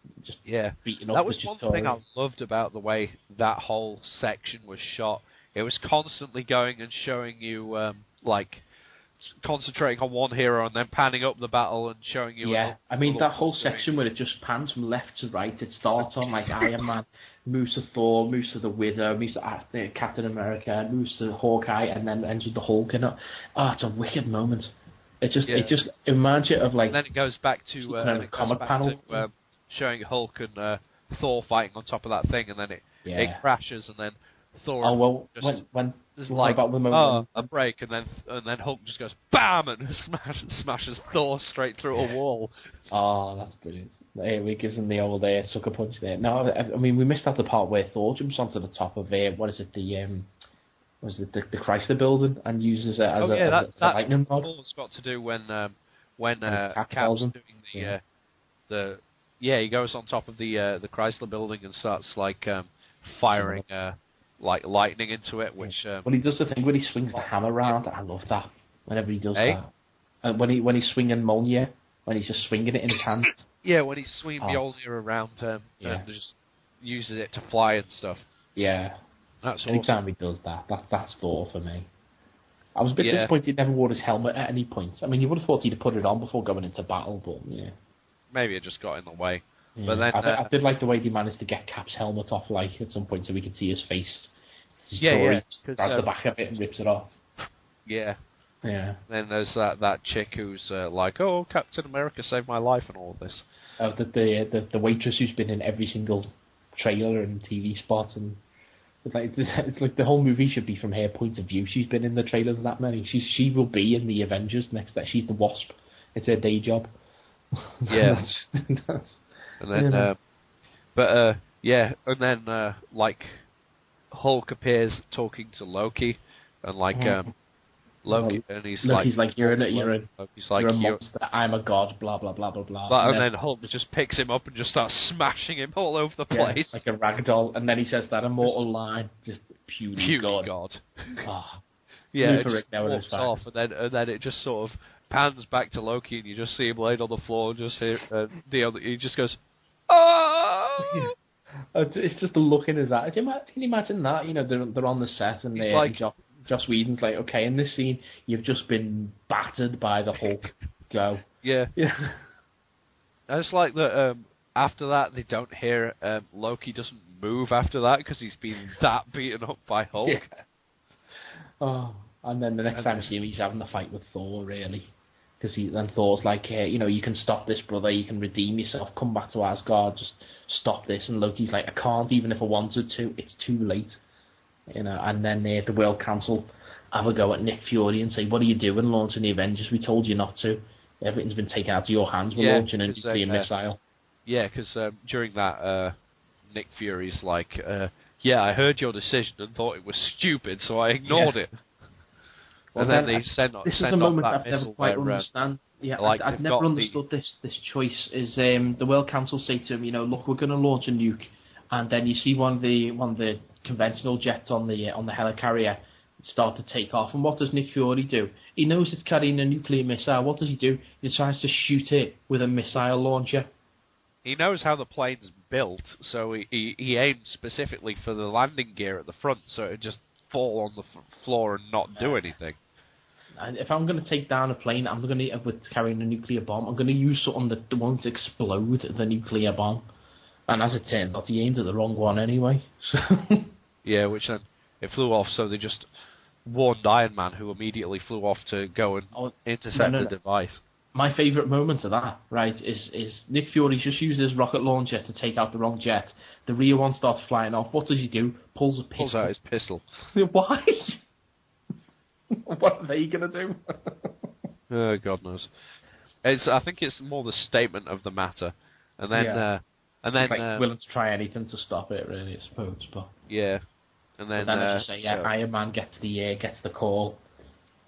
Speaker 1: beating up.
Speaker 3: That was one thing I loved about the way that whole section was shot. it was constantly going and showing you, concentrating on one hero and then panning up the battle and showing you...
Speaker 1: Yeah, I mean, that whole section where it just pans from left to right, it starts on, like, Iron Man, moves to Thor, moves to the Widow, moves to Captain America, moves to Hawkeye, and then ends with the Hulk. It's a wicked moment. It just reminds you of, like...
Speaker 3: And then it goes back to...
Speaker 1: comic panel.
Speaker 3: Showing Hulk and Thor fighting on top of that thing, and then it crashes, and then Thor...
Speaker 1: Oh, well,
Speaker 3: just,
Speaker 1: when
Speaker 3: there's like,
Speaker 1: about the moment
Speaker 3: a break, and then Hulk just goes BAM! And smashes Thor straight through a wall.
Speaker 1: Oh, that's brilliant. He gives him the old sucker punch there. No, I mean, we missed out the part where Thor jumps onto the top of the Chrysler building and uses it as a lightning rod.
Speaker 3: That's got to do when Cap's doing he goes on top of the Chrysler building and starts firing like lightning into it, which
Speaker 1: well, he does the thing when he swings the hammer around. I love that. Whenever he does that, when he's swinging Mjolnir, when he's just swinging it in his hand.
Speaker 3: Yeah, when he's swinging Mjolnir around and just uses it to fly and stuff.
Speaker 1: Yeah,
Speaker 3: that's
Speaker 1: anytime he does that, that's Thor for me. I was a bit disappointed he never wore his helmet at any point. I mean, you would have thought he'd have put it on before going into battle, but yeah.
Speaker 3: Maybe it just got in the way.
Speaker 1: Yeah.
Speaker 3: But then
Speaker 1: I did like the way they managed to get Cap's helmet off, like, at some point so we could see his face. He grabs the back of it and rips it off.
Speaker 3: Yeah.
Speaker 1: Yeah.
Speaker 3: Then there's that chick who's like, oh, Captain America saved my life and all this.
Speaker 1: The waitress who's been in every single trailer and TV spot, and it's like the whole movie should be from her point of view. She's been in the trailers that many. She will be in the Avengers next. She's the Wasp. It's her day job.
Speaker 3: Yeah. And then, and then Hulk appears talking to Loki, and Loki, and he's like,
Speaker 1: you're a monster. I'm a god. Blah blah blah blah blah.
Speaker 3: And then Hulk just picks him up and just starts smashing him all over the place,
Speaker 1: like a ragdoll. And then he says that immortal line, just puny god.
Speaker 3: Yeah, it just walks off, and then it just sort of pans back to Loki, and you just see him laid on the floor, and just hear he just goes, oh!
Speaker 1: It's just the look in his eye. Can you imagine that? You know, they're on the set, and Joss Whedon's like, okay, in this scene, you've just been battered by the Hulk. Go.
Speaker 3: Yeah. And it's like that. After that, they don't hear Loki doesn't move after that because he's been that beaten up by Hulk.
Speaker 1: Yeah. Oh, and then the next time you see him, he's having the fight with Thor, really. Because then Thor's like, hey, you can stop this, brother. You can redeem yourself. Come back to Asgard. Just stop this. And Loki's like, I can't, even if I wanted to. It's too late. And then the World Council have a go at Nick Fury and say, what are you doing launching the Avengers? We told you not to. Everything's been taken out of your hands. We're launching a nuclear missile. Yeah,
Speaker 3: because during that, Nick Fury's like, I heard your decision and thought it was stupid, so I ignored it.
Speaker 1: Well,
Speaker 3: and then they send
Speaker 1: this is a moment I've never quite understand. Yeah, I've never understood this choice. Is the World Council say to him, look, we're going to launch a nuke, and then you see one of the conventional jets on the helicarrier start to take off, and what does Nick Fury do? He knows it's carrying a nuclear missile. What does he do? He tries to shoot it with a missile launcher.
Speaker 3: He knows how the plane's built, so he aimed specifically for the landing gear at the front, so it just fall on the floor and not do anything.
Speaker 1: And if I'm going to take down a plane, I'm going to with carrying a nuclear bomb. I'm going to use something that won't explode the nuclear bomb. And as it turned out, he aimed at the wrong one anyway. So
Speaker 3: yeah, which then it flew off. So they just warned Iron Man, who immediately flew off to go and intercept the device.
Speaker 1: My favourite moment of that, right, is Nick Fury just used his rocket launcher to take out the wrong jet. The rear one starts flying off. What does he do? Pulls out
Speaker 3: his pistol.
Speaker 1: Why? What are they going to do?
Speaker 3: Oh, God knows. I think it's more the statement of the matter, and then
Speaker 1: like willing to try anything to stop it, really, I suppose. But
Speaker 3: yeah, and then
Speaker 1: as you say, Iron Man gets the call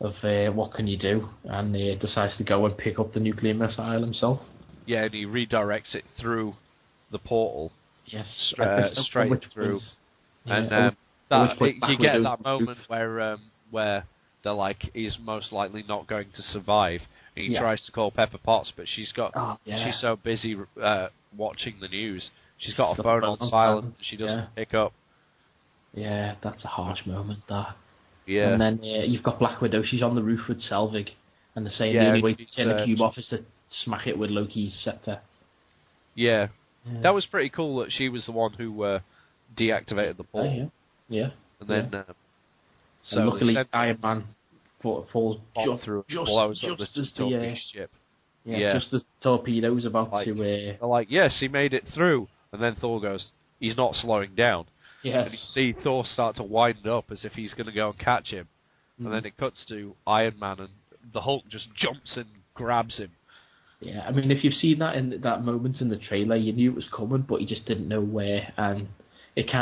Speaker 1: of what can you do, and he decides to go and pick up the nuclear missile himself.
Speaker 3: Yeah, and he redirects it through the portal.
Speaker 1: Yes,
Speaker 3: straight through. And you get that moment where they're like, he's most likely not going to survive. And he tries to call Pepper Potts, but she's so busy watching the news. She's got a phone on silent. She doesn't pick up.
Speaker 1: Yeah, that's a harsh moment, that.
Speaker 3: Yeah.
Speaker 1: And then you've got Black Widow. She's on the roof with Selvig, and they're saying the
Speaker 3: Yeah,
Speaker 1: only way to
Speaker 3: she's,
Speaker 1: turn the cube off is to smack it with Loki's scepter.
Speaker 3: Yeah.
Speaker 1: Yeah.
Speaker 3: That was pretty cool that she was the one who deactivated the portal.
Speaker 1: Yeah.
Speaker 3: And then, so
Speaker 1: and luckily,
Speaker 3: they
Speaker 1: Iron Man falls
Speaker 3: through
Speaker 1: just as the
Speaker 3: ship.
Speaker 1: just as the torpedo's about
Speaker 3: like,
Speaker 1: to.
Speaker 3: They're like, yes, he made it through, and then Thor goes, he's not slowing down.
Speaker 1: Yes.
Speaker 3: And you see Thor start to wind up as if he's going to go and catch him, and then it cuts to Iron Man, and the Hulk just jumps and grabs him.
Speaker 1: Yeah, I mean, if you've seen that in that moment in the trailer, you knew it was coming, but you just didn't know where, and it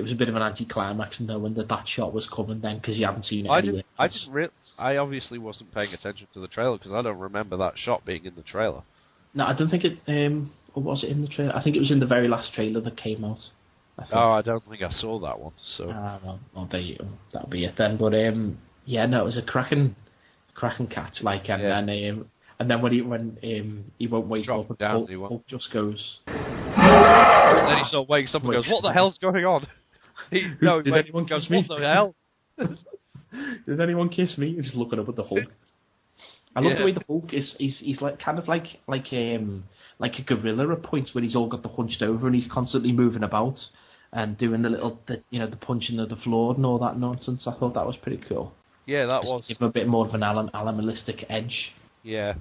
Speaker 1: was a bit of an anticlimax knowing that shot was coming then, because you haven't seen it anywhere.
Speaker 3: I obviously wasn't paying attention to the trailer, because I don't remember that shot being in the trailer.
Speaker 1: No, I don't think it, or was it in the trailer? I think it was in the very last trailer that came out.
Speaker 3: I don't think I saw that one, so...
Speaker 1: Well, that'll be it then, but, yeah, no, it was a cracking catch, like, and then when he won't wake
Speaker 3: Drop
Speaker 1: up,
Speaker 3: down,
Speaker 1: Hulk just goes...
Speaker 3: And then he sort of wakes up and goes, what the hell's going on?
Speaker 1: Did anyone
Speaker 3: goes,
Speaker 1: kiss me?
Speaker 3: what the hell?
Speaker 1: Did anyone kiss me? He's looking up at the Hulk. I love the way the Hulk is. He's like kind of like a gorilla at points where he's all got the hunched over and he's constantly moving about and doing the punching of the floor and all that nonsense. I thought that was pretty cool.
Speaker 3: Yeah, that was.
Speaker 1: Give him a bit more of an animalistic edge.
Speaker 3: Yeah,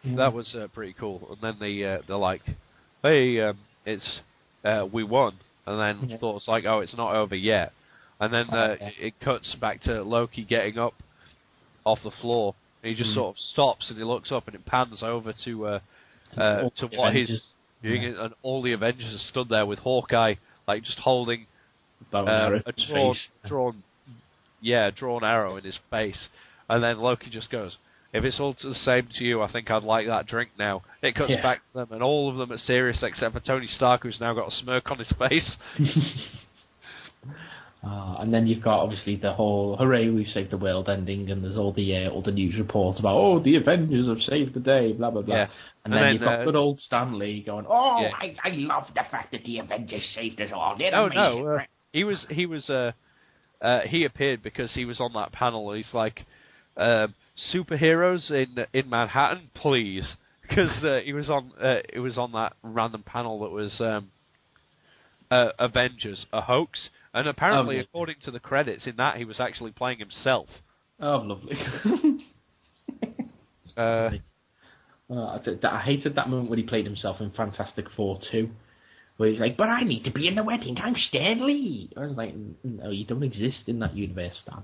Speaker 3: that was pretty cool. And then they're like, hey, it's we won. And then Thor's like, oh, it's not over yet. And then it cuts back to Loki getting up off the floor. And he just sort of stops and he looks up and it pans over to what he's doing. And all the Avengers stood there with Hawkeye, like just holding a drawn arrow in his face. And then Loki just goes, if it's all the same to you, I think I'd like that drink now. It cuts back to them, and all of them are serious except for Tony Stark, who's now got a smirk on his face.
Speaker 1: And then you've got, obviously, the whole, hooray, we've saved the world ending, and there's all the news reports about, the Avengers have saved the day, blah, blah, blah. Yeah. And then you've got good old Stan Lee going, I love the fact that the Avengers saved us all.
Speaker 3: He appeared because he was on that panel. He's like, superheroes in Manhattan, please, because it was on that random panel that was Avengers, a hoax, and apparently, according to the credits in that, he was actually playing himself.
Speaker 1: Oh, lovely. I hated that moment when he played himself in Fantastic Four 2, where he's like, but I need to be in the wedding, I'm Stan Lee. I was like, no, you don't exist in that universe, Stan.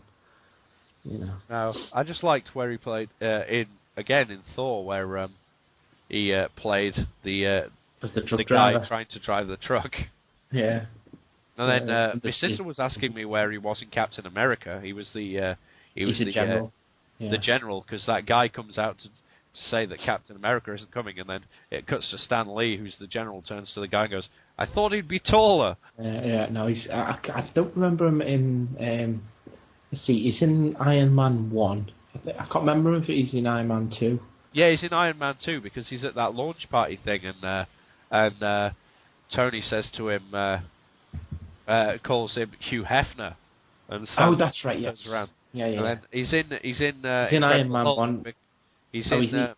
Speaker 1: You know.
Speaker 3: No, I just liked where he played in Thor, where he played the
Speaker 1: guy
Speaker 3: trying to drive the truck.
Speaker 1: Yeah.
Speaker 3: And then my sister was asking me where he was in Captain America. He was the
Speaker 1: general.
Speaker 3: The general, because that guy comes out to say that Captain America isn't coming, and then it cuts to Stan Lee, who's the general, turns to the guy and goes, "I thought he'd be taller."
Speaker 1: No, he's. I don't remember him in. Let's see, he's in Iron Man 1. I can't remember if he's in Iron Man 2.
Speaker 3: Yeah, he's in Iron Man 2 because he's at that launch party thing, and Tony says to him, calls him Hugh Hefner, and Sam
Speaker 1: that's right. Yes.
Speaker 3: Turns around.
Speaker 1: Yeah.
Speaker 3: And then he's in
Speaker 1: Iron Man 1.
Speaker 3: He's in.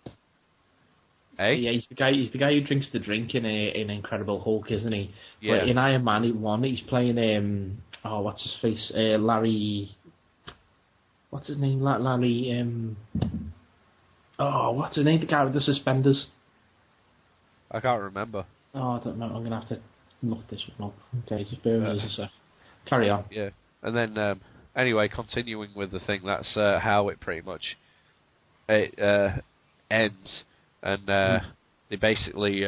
Speaker 1: Yeah, he's the guy who drinks the drink in Incredible Hulk, isn't he?
Speaker 3: Yeah.
Speaker 1: But in Iron Man 1, he's playing what's his face? Larry. What's his name? Larry. What's his name? The guy with the suspenders.
Speaker 3: I can't remember.
Speaker 1: I don't know. I'm gonna have to look this one up. Okay, just bear with us a sec. Carry on.
Speaker 3: Yeah, and then anyway, continuing with the thing, that's how it pretty much ends, and they basically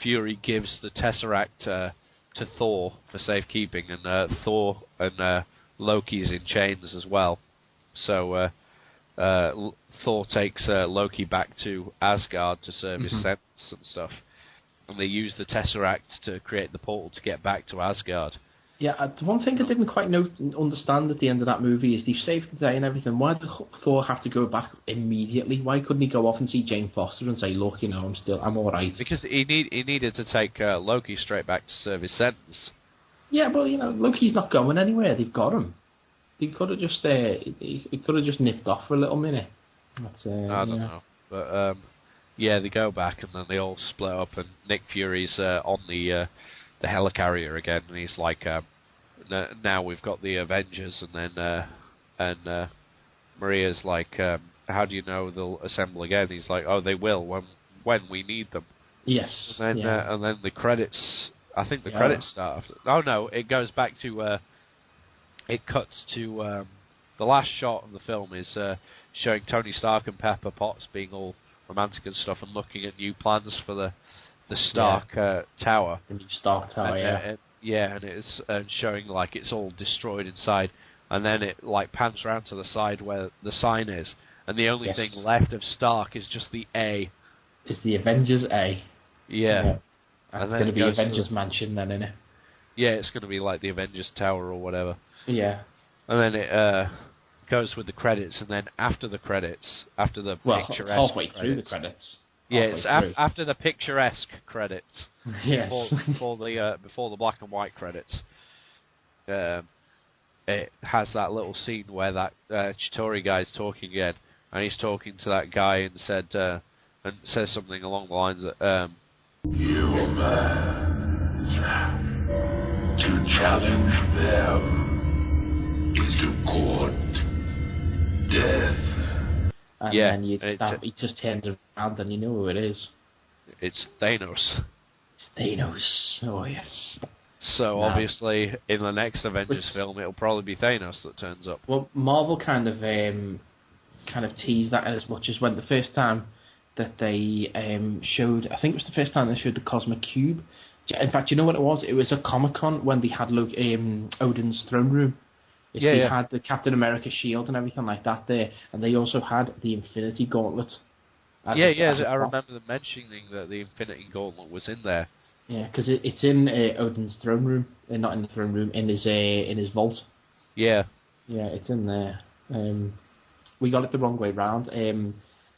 Speaker 3: Fury gives the Tesseract to Thor for safekeeping, and Thor and Loki's in chains as well. So Thor takes Loki back to Asgard to serve his sentence and stuff. And they use the Tesseract to create the portal to get back to Asgard.
Speaker 1: Yeah, the one thing I didn't quite understand at the end of that movie is they've saved the day and everything. Why did Thor have to go back immediately? Why couldn't he go off and see Jane Foster and say, look, I'm all right?
Speaker 3: Because he needed to take Loki straight back to serve his sentence.
Speaker 1: Yeah, well, Loki's not going anywhere. They've got him. He could have just nipped off for a little minute. That's,
Speaker 3: I don't know, but yeah, they go back and then they all split up, and Nick Fury's on the helicarrier again, and he's like, now we've got the Avengers, and then Maria's like, how do you know they'll assemble again? He's like, oh, they will when we need them.
Speaker 1: Yes.
Speaker 3: And then the credits. I think the credits start after. Oh no, it goes back to. It cuts to the last shot of the film is showing Tony Stark and Pepper Potts being all romantic and stuff, and looking at new plans for the Stark Tower.
Speaker 1: The new Stark Tower,
Speaker 3: and it's showing like it's all destroyed inside, and then it like pans around to the side where the sign is, and the only thing left of Stark is just the A.
Speaker 1: Is the Avengers A?
Speaker 3: Yeah.
Speaker 1: And it's going to be Avengers Mansion then, isn't it?
Speaker 3: Yeah, it's going to be like the Avengers Tower or whatever.
Speaker 1: Yeah.
Speaker 3: And then it goes with the credits, and then after the credits, after the picturesque
Speaker 1: halfway
Speaker 3: credits,
Speaker 1: through the credits.
Speaker 3: Yeah, it's after the picturesque credits.
Speaker 1: Yes.
Speaker 3: Before the black and white credits. It has that little scene where that Chitauri guy's talking again, and he's talking to that guy and says something along the lines of,
Speaker 2: humans. To challenge them is to court death.
Speaker 1: And then he just turns around and you know who it is.
Speaker 3: It's Thanos.
Speaker 1: It's Thanos. Oh, yes.
Speaker 3: So, obviously, in the next Avengers film, it'll probably be Thanos that turns up.
Speaker 1: Well, Marvel kind of teased that as much as when the first time that they showed, I think it was the first time they showed the Cosmic Cube. In fact, you know what it was? It was a Comic-Con when they had Odin's throne room. They had the Captain America shield and everything like that there, and they also had the Infinity Gauntlet. I remember them mentioning that the Infinity Gauntlet was in there. Yeah, because it's in Odin's throne room, not in the throne room, in his vault.
Speaker 3: Yeah.
Speaker 1: Yeah, it's in there. We got it the wrong way round.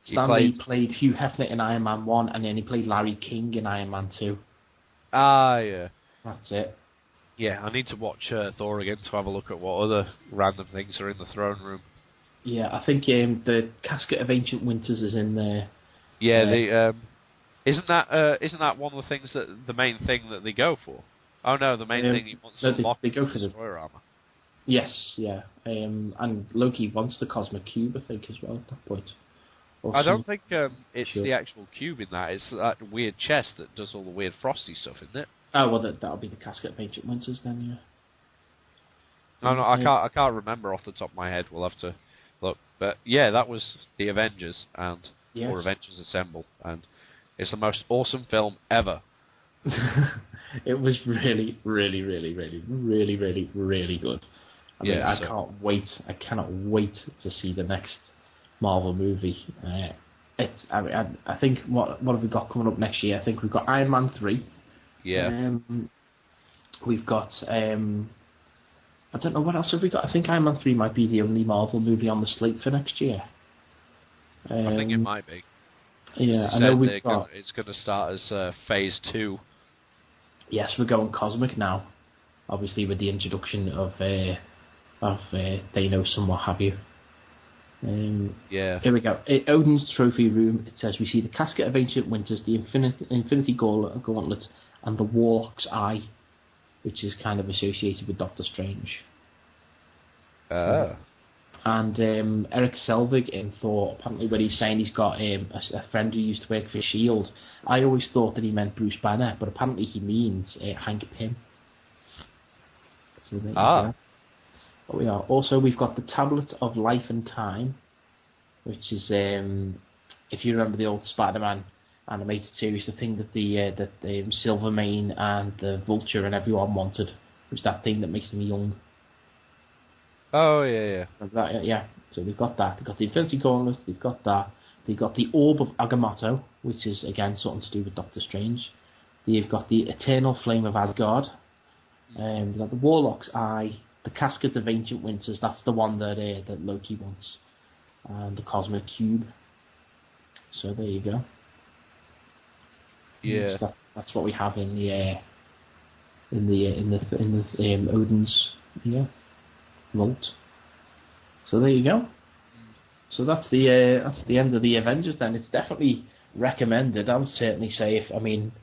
Speaker 1: Stan Lee played Hugh Hefner in Iron Man 1, and then he played Larry King in Iron Man 2.
Speaker 3: Ah, yeah.
Speaker 1: That's it.
Speaker 3: Yeah, I need to watch Thor again to have a look at what other random things are in the throne room.
Speaker 1: Yeah, I think the Casket of Ancient Winters is in there.
Speaker 3: Yeah, isn't that one of the things the main thing that they go for? Oh no, the main thing he wants to unlock is the destroyer armor.
Speaker 1: Yes, yeah. And Loki wants the Cosmic Cube, I think, as well at that point.
Speaker 3: I don't think it's the actual cube in that. It's that weird chest that does all the weird frosty stuff, isn't it?
Speaker 1: Oh, well, that'll be the Casket of Ancient Winters then,
Speaker 3: yeah. No, I can't remember off the top of my head. We'll have to look. But yeah, that was the Avengers or Avengers Assemble, and it's the most awesome film ever.
Speaker 1: It was really, really, really, really, really, really, really good. I can't wait. I cannot wait to see the next Marvel movie. I think what have we got coming up next year? I think we've got Iron Man 3.
Speaker 3: Yeah.
Speaker 1: We've got I don't know what else have we got. I think Iron Man 3 might be the only Marvel movie on the slate for next year.
Speaker 3: I think it might be.
Speaker 1: Yeah, I know we've got.
Speaker 3: It's going to start as Phase 2.
Speaker 1: Yes, we're going cosmic now. Obviously, with the introduction of Thanos and what have you. Here we go. Odin's trophy room. It says we see the Casket of Ancient Winters, the Infinity Gauntlet, and the Warlock's Eye, which is kind of associated with Doctor Strange. And Eric Selvig in Thor, apparently when he's saying he's got a friend who used to work for S.H.I.E.L.D., I always thought that he meant Bruce Banner, but apparently he means Hank Pym. So there you go. We are. Also, we've got the Tablet of Life and Time, which is, if you remember the old Spider-Man animated series, the thing that the Silvermane and the Vulture and everyone wanted. It was that thing that makes them young.
Speaker 3: Oh, yeah.
Speaker 1: Yeah. So we've got that. They've got the Infinity Gauntlet, they've got that. They've got the Orb of Agamotto, which is, again, something to do with Doctor Strange. They've got the Eternal Flame of Asgard. They've got the Warlock's Eye. The Casket of Ancient Winters, that's the one that Loki wants. And the Cosmic Cube. So there you go.
Speaker 3: Yeah.
Speaker 1: So that's what we have in the in the Odin's vault. So there you go. So that's the end of the Avengers. Then it's definitely recommended. I would certainly say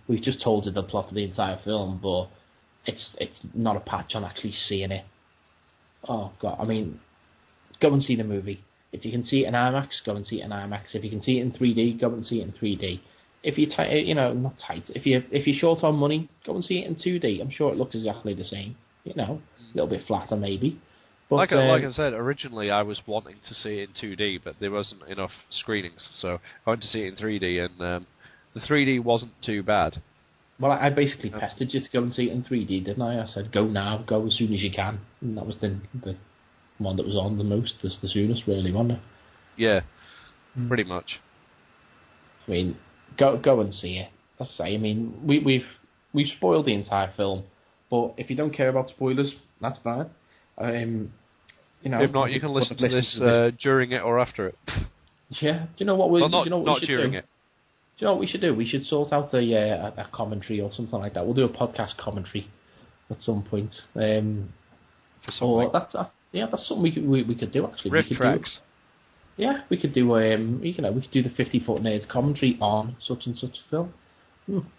Speaker 1: we've just told you the plot of the entire film, but it's not a patch on actually seeing it. Oh God, go and see the movie. If you can see it in IMAX, go and see it in IMAX. If you can see it in 3D, go and see it in 3D. If you're not tight. If you're short on money, go and see it in 2D. I'm sure it looks exactly the same. A little bit flatter maybe. But,
Speaker 3: like I said, originally I was wanting to see it in 2D, but there wasn't enough screenings, so I went to see it in 3D, and the 3D wasn't too bad.
Speaker 1: Well, I basically pestered you to go and see it in 3D, didn't I? I said, go now, go as soon as you can. And that was the one that was on the most, the soonest, really, wasn't it?
Speaker 3: Yeah, pretty much.
Speaker 1: Go and see it. Let's say, we've spoiled the entire film, but if you don't care about spoilers, that's fine.
Speaker 3: If not, you can listen to this during it or after it.
Speaker 1: Yeah. Do you know what we?
Speaker 3: Well, not
Speaker 1: we should
Speaker 3: during
Speaker 1: do?
Speaker 3: it.
Speaker 1: Do you know what we should do? We should sort out a commentary or something like that. We'll do a podcast commentary at some point.
Speaker 3: For something.
Speaker 1: That's something we could do actually.
Speaker 3: Riff tracks.
Speaker 1: We could do we could do the 50 Foot Nerds commentary on such and such film.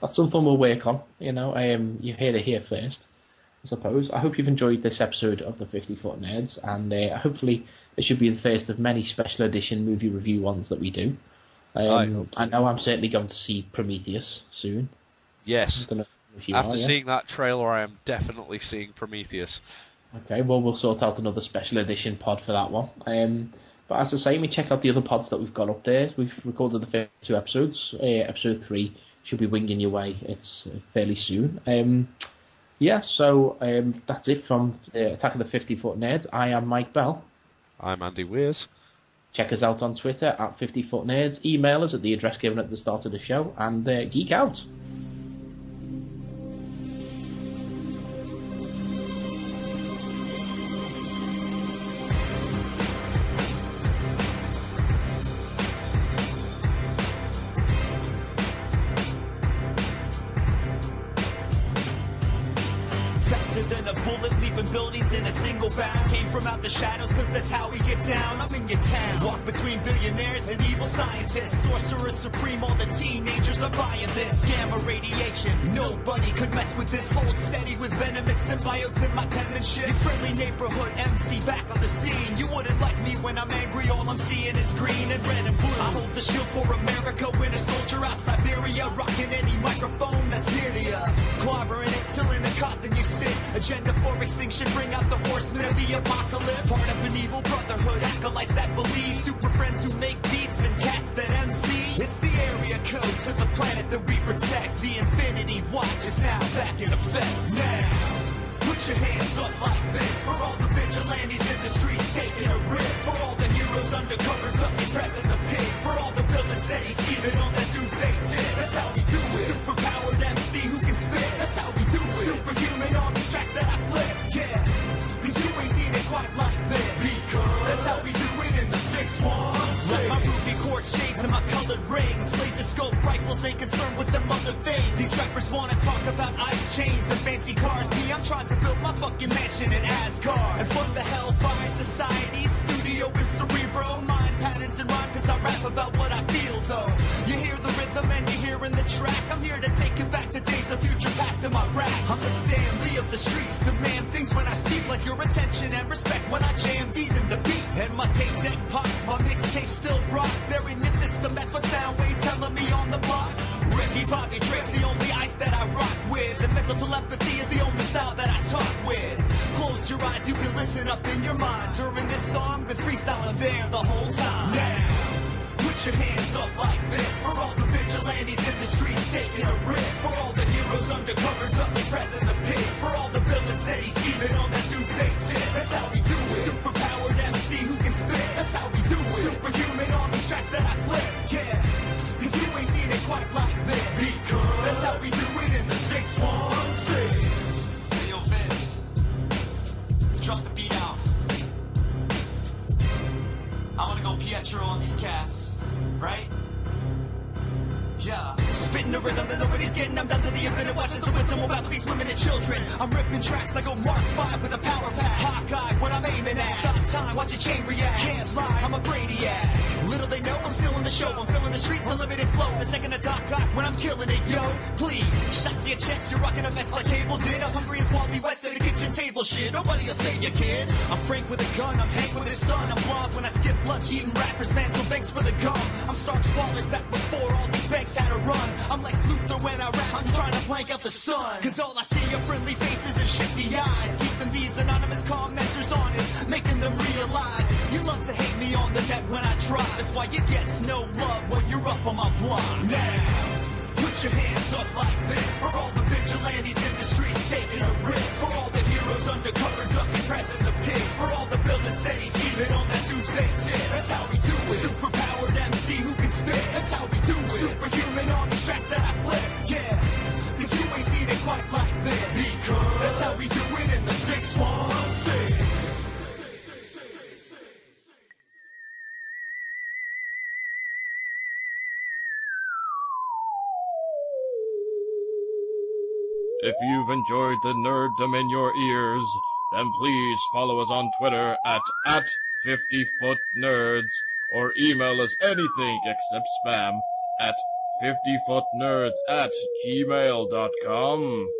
Speaker 1: That's something we'll work on. You heard it here first, I suppose. I hope you've enjoyed this episode of the 50 Foot Nerds, and hopefully it should be the first of many special edition movie review ones that we do. I know I'm certainly going to see Prometheus soon.
Speaker 3: Yes.
Speaker 1: I don't know if you
Speaker 3: After
Speaker 1: are,
Speaker 3: seeing that trailer, I am definitely seeing Prometheus.
Speaker 1: Okay, well, we'll sort out another special edition pod for that one. But as I say, check out the other pods that we've got up there. We've recorded the first 2 episodes. Episode 3 should be winging your way. It's fairly soon. So that's it from Attack of the 50 Foot Nerds. I am Mike Bell.
Speaker 3: I'm Andy Weirs.
Speaker 1: Check us out on Twitter at 50 Foot Nerds. Email us at the address given at the start of the show, and geek out.
Speaker 7: Than a bullet leaping buildings in a single bound. Came from out the shadows, cause that's how we get down. I'm in your town. Walk between billionaires and evil scientists. Sorcerer supreme, all the teenagers are buying this. Gamma radiation, nobody could mess with this. Hold steady with venomous symbiotes in my penmanship. Your friendly neighborhood MC back on the scene. You wouldn't like me when I'm angry, all I'm seeing is green and red and blue. I hold the shield for America, winter soldier out Siberia. Rocking any microphone that's near to ya. Clobbering it till in the coffin you sit. Agenda for extinction, bring out the horsemen of the apocalypse. Part of an evil brotherhood, acolytes that believe. Super friends who make beats and cats that MC. It's the area code to the planet that we protect. The Infinity Watch is now back in effect. Now, put your hands up like this. For all the vigilantes in the streets taking a risk. For all the heroes undercover, ducking, pressing the pigs. For all the villains that he's scheming on that doomsday tip. That's how we do it. Superpowered MC who can spit. That's how we do it. Superhuman on these tracks that I flip. Yeah, cause you ain't seen it quite like this. Because that's how we do it in the 616. Like my ruby quartz shades and my colored rings. Laser scope rifles ain't concerned with them other things. These rappers wanna talk about ice chains and fancy cars. Me, I'm trying to build my fucking mansion in Asgard. And from the Hellfire Society, studio is cerebral. Mind patterns and rhyme, cause I rap about what I feel though. You hear the rhythm and you're hearing the track. I'm here to take it back to days of future past in my rap. I'm the Stan Lee of the streets, demand things when I speak. Like your attention and respect when I jam these in the beats. And my tape deck pops, my mixtape still rock. They're in your system, that's what Soundwave's telling me on the block. Ricky Bobby Drake's the only ice that I rock with. And mental telepathy is the only style that I talk with. Close your eyes, you can listen up in your mind. During this song, been freestyling there the whole time. Now, put your hands up like this. For all the vigilantes in the streets taking a risk. For all the heroes undercover, ducking, pressing the pigs. For all the villains that he's scheming on that doomsday tip. That's how we do it. Superpowered MC who can spit. That's how we do it. Superhuman on these tracks that I flip. Yeah, cause you ain't seen it quite like this. Because that's how we do it in the 616. Hey, yo, Vince, drop the beat out. I wanna go Pietro on these cats, right? Yeah. Spitting hitting the rhythm that nobody's getting. I'm down to the infinite, watch as the wisdom will battle these women and children. I'm ripping tracks, I go Mark 5 with a power pack. Hawkeye, what I'm aiming at. Stop time, watch your chain react. Can't lie, I'm a brainiac. Little they know, I'm still in the show. I'm filling the streets, unlimited flow. A second to talk hot when I'm killing it, yo. Please, shots to your chest, you're rocking a mess like Cable did. I'm hungry as Wally West at a kitchen table shit. Nobody'll save you, kid. I'm Frank with a gun, I'm Hank with his son. I'm Blob when I skip lunch, eating rappers, man, so thanks for the gum. I'm Starch Wallace back before all these banks had a run. I'm Lex Luthor when I rap, I'm trying to blank out the sun. Cause all I see are friendly faces and shifty eyes. Keeping these anonymous commenters honest, making them realize you love to hate me on the net when I try. That's why you get no love when you're up on my block. Now, put your hands up like this for all the vigilantes in the streets taking a risk. For all the heroes undercover ducking, pressing the pigs. For all the villains steady scheming on that doomsday tip. That's how we do it. Superpowered MC who can spit. That's how we do it. Superhuman on these tracks that I flip. Yeah, cause you ain't seen it quite like this. Because that's how we do it in the 616.
Speaker 8: If you've enjoyed the nerddom in your ears, then please follow us on Twitter at 50footnerds, or email us anything except spam at 50footnerds@gmail.com.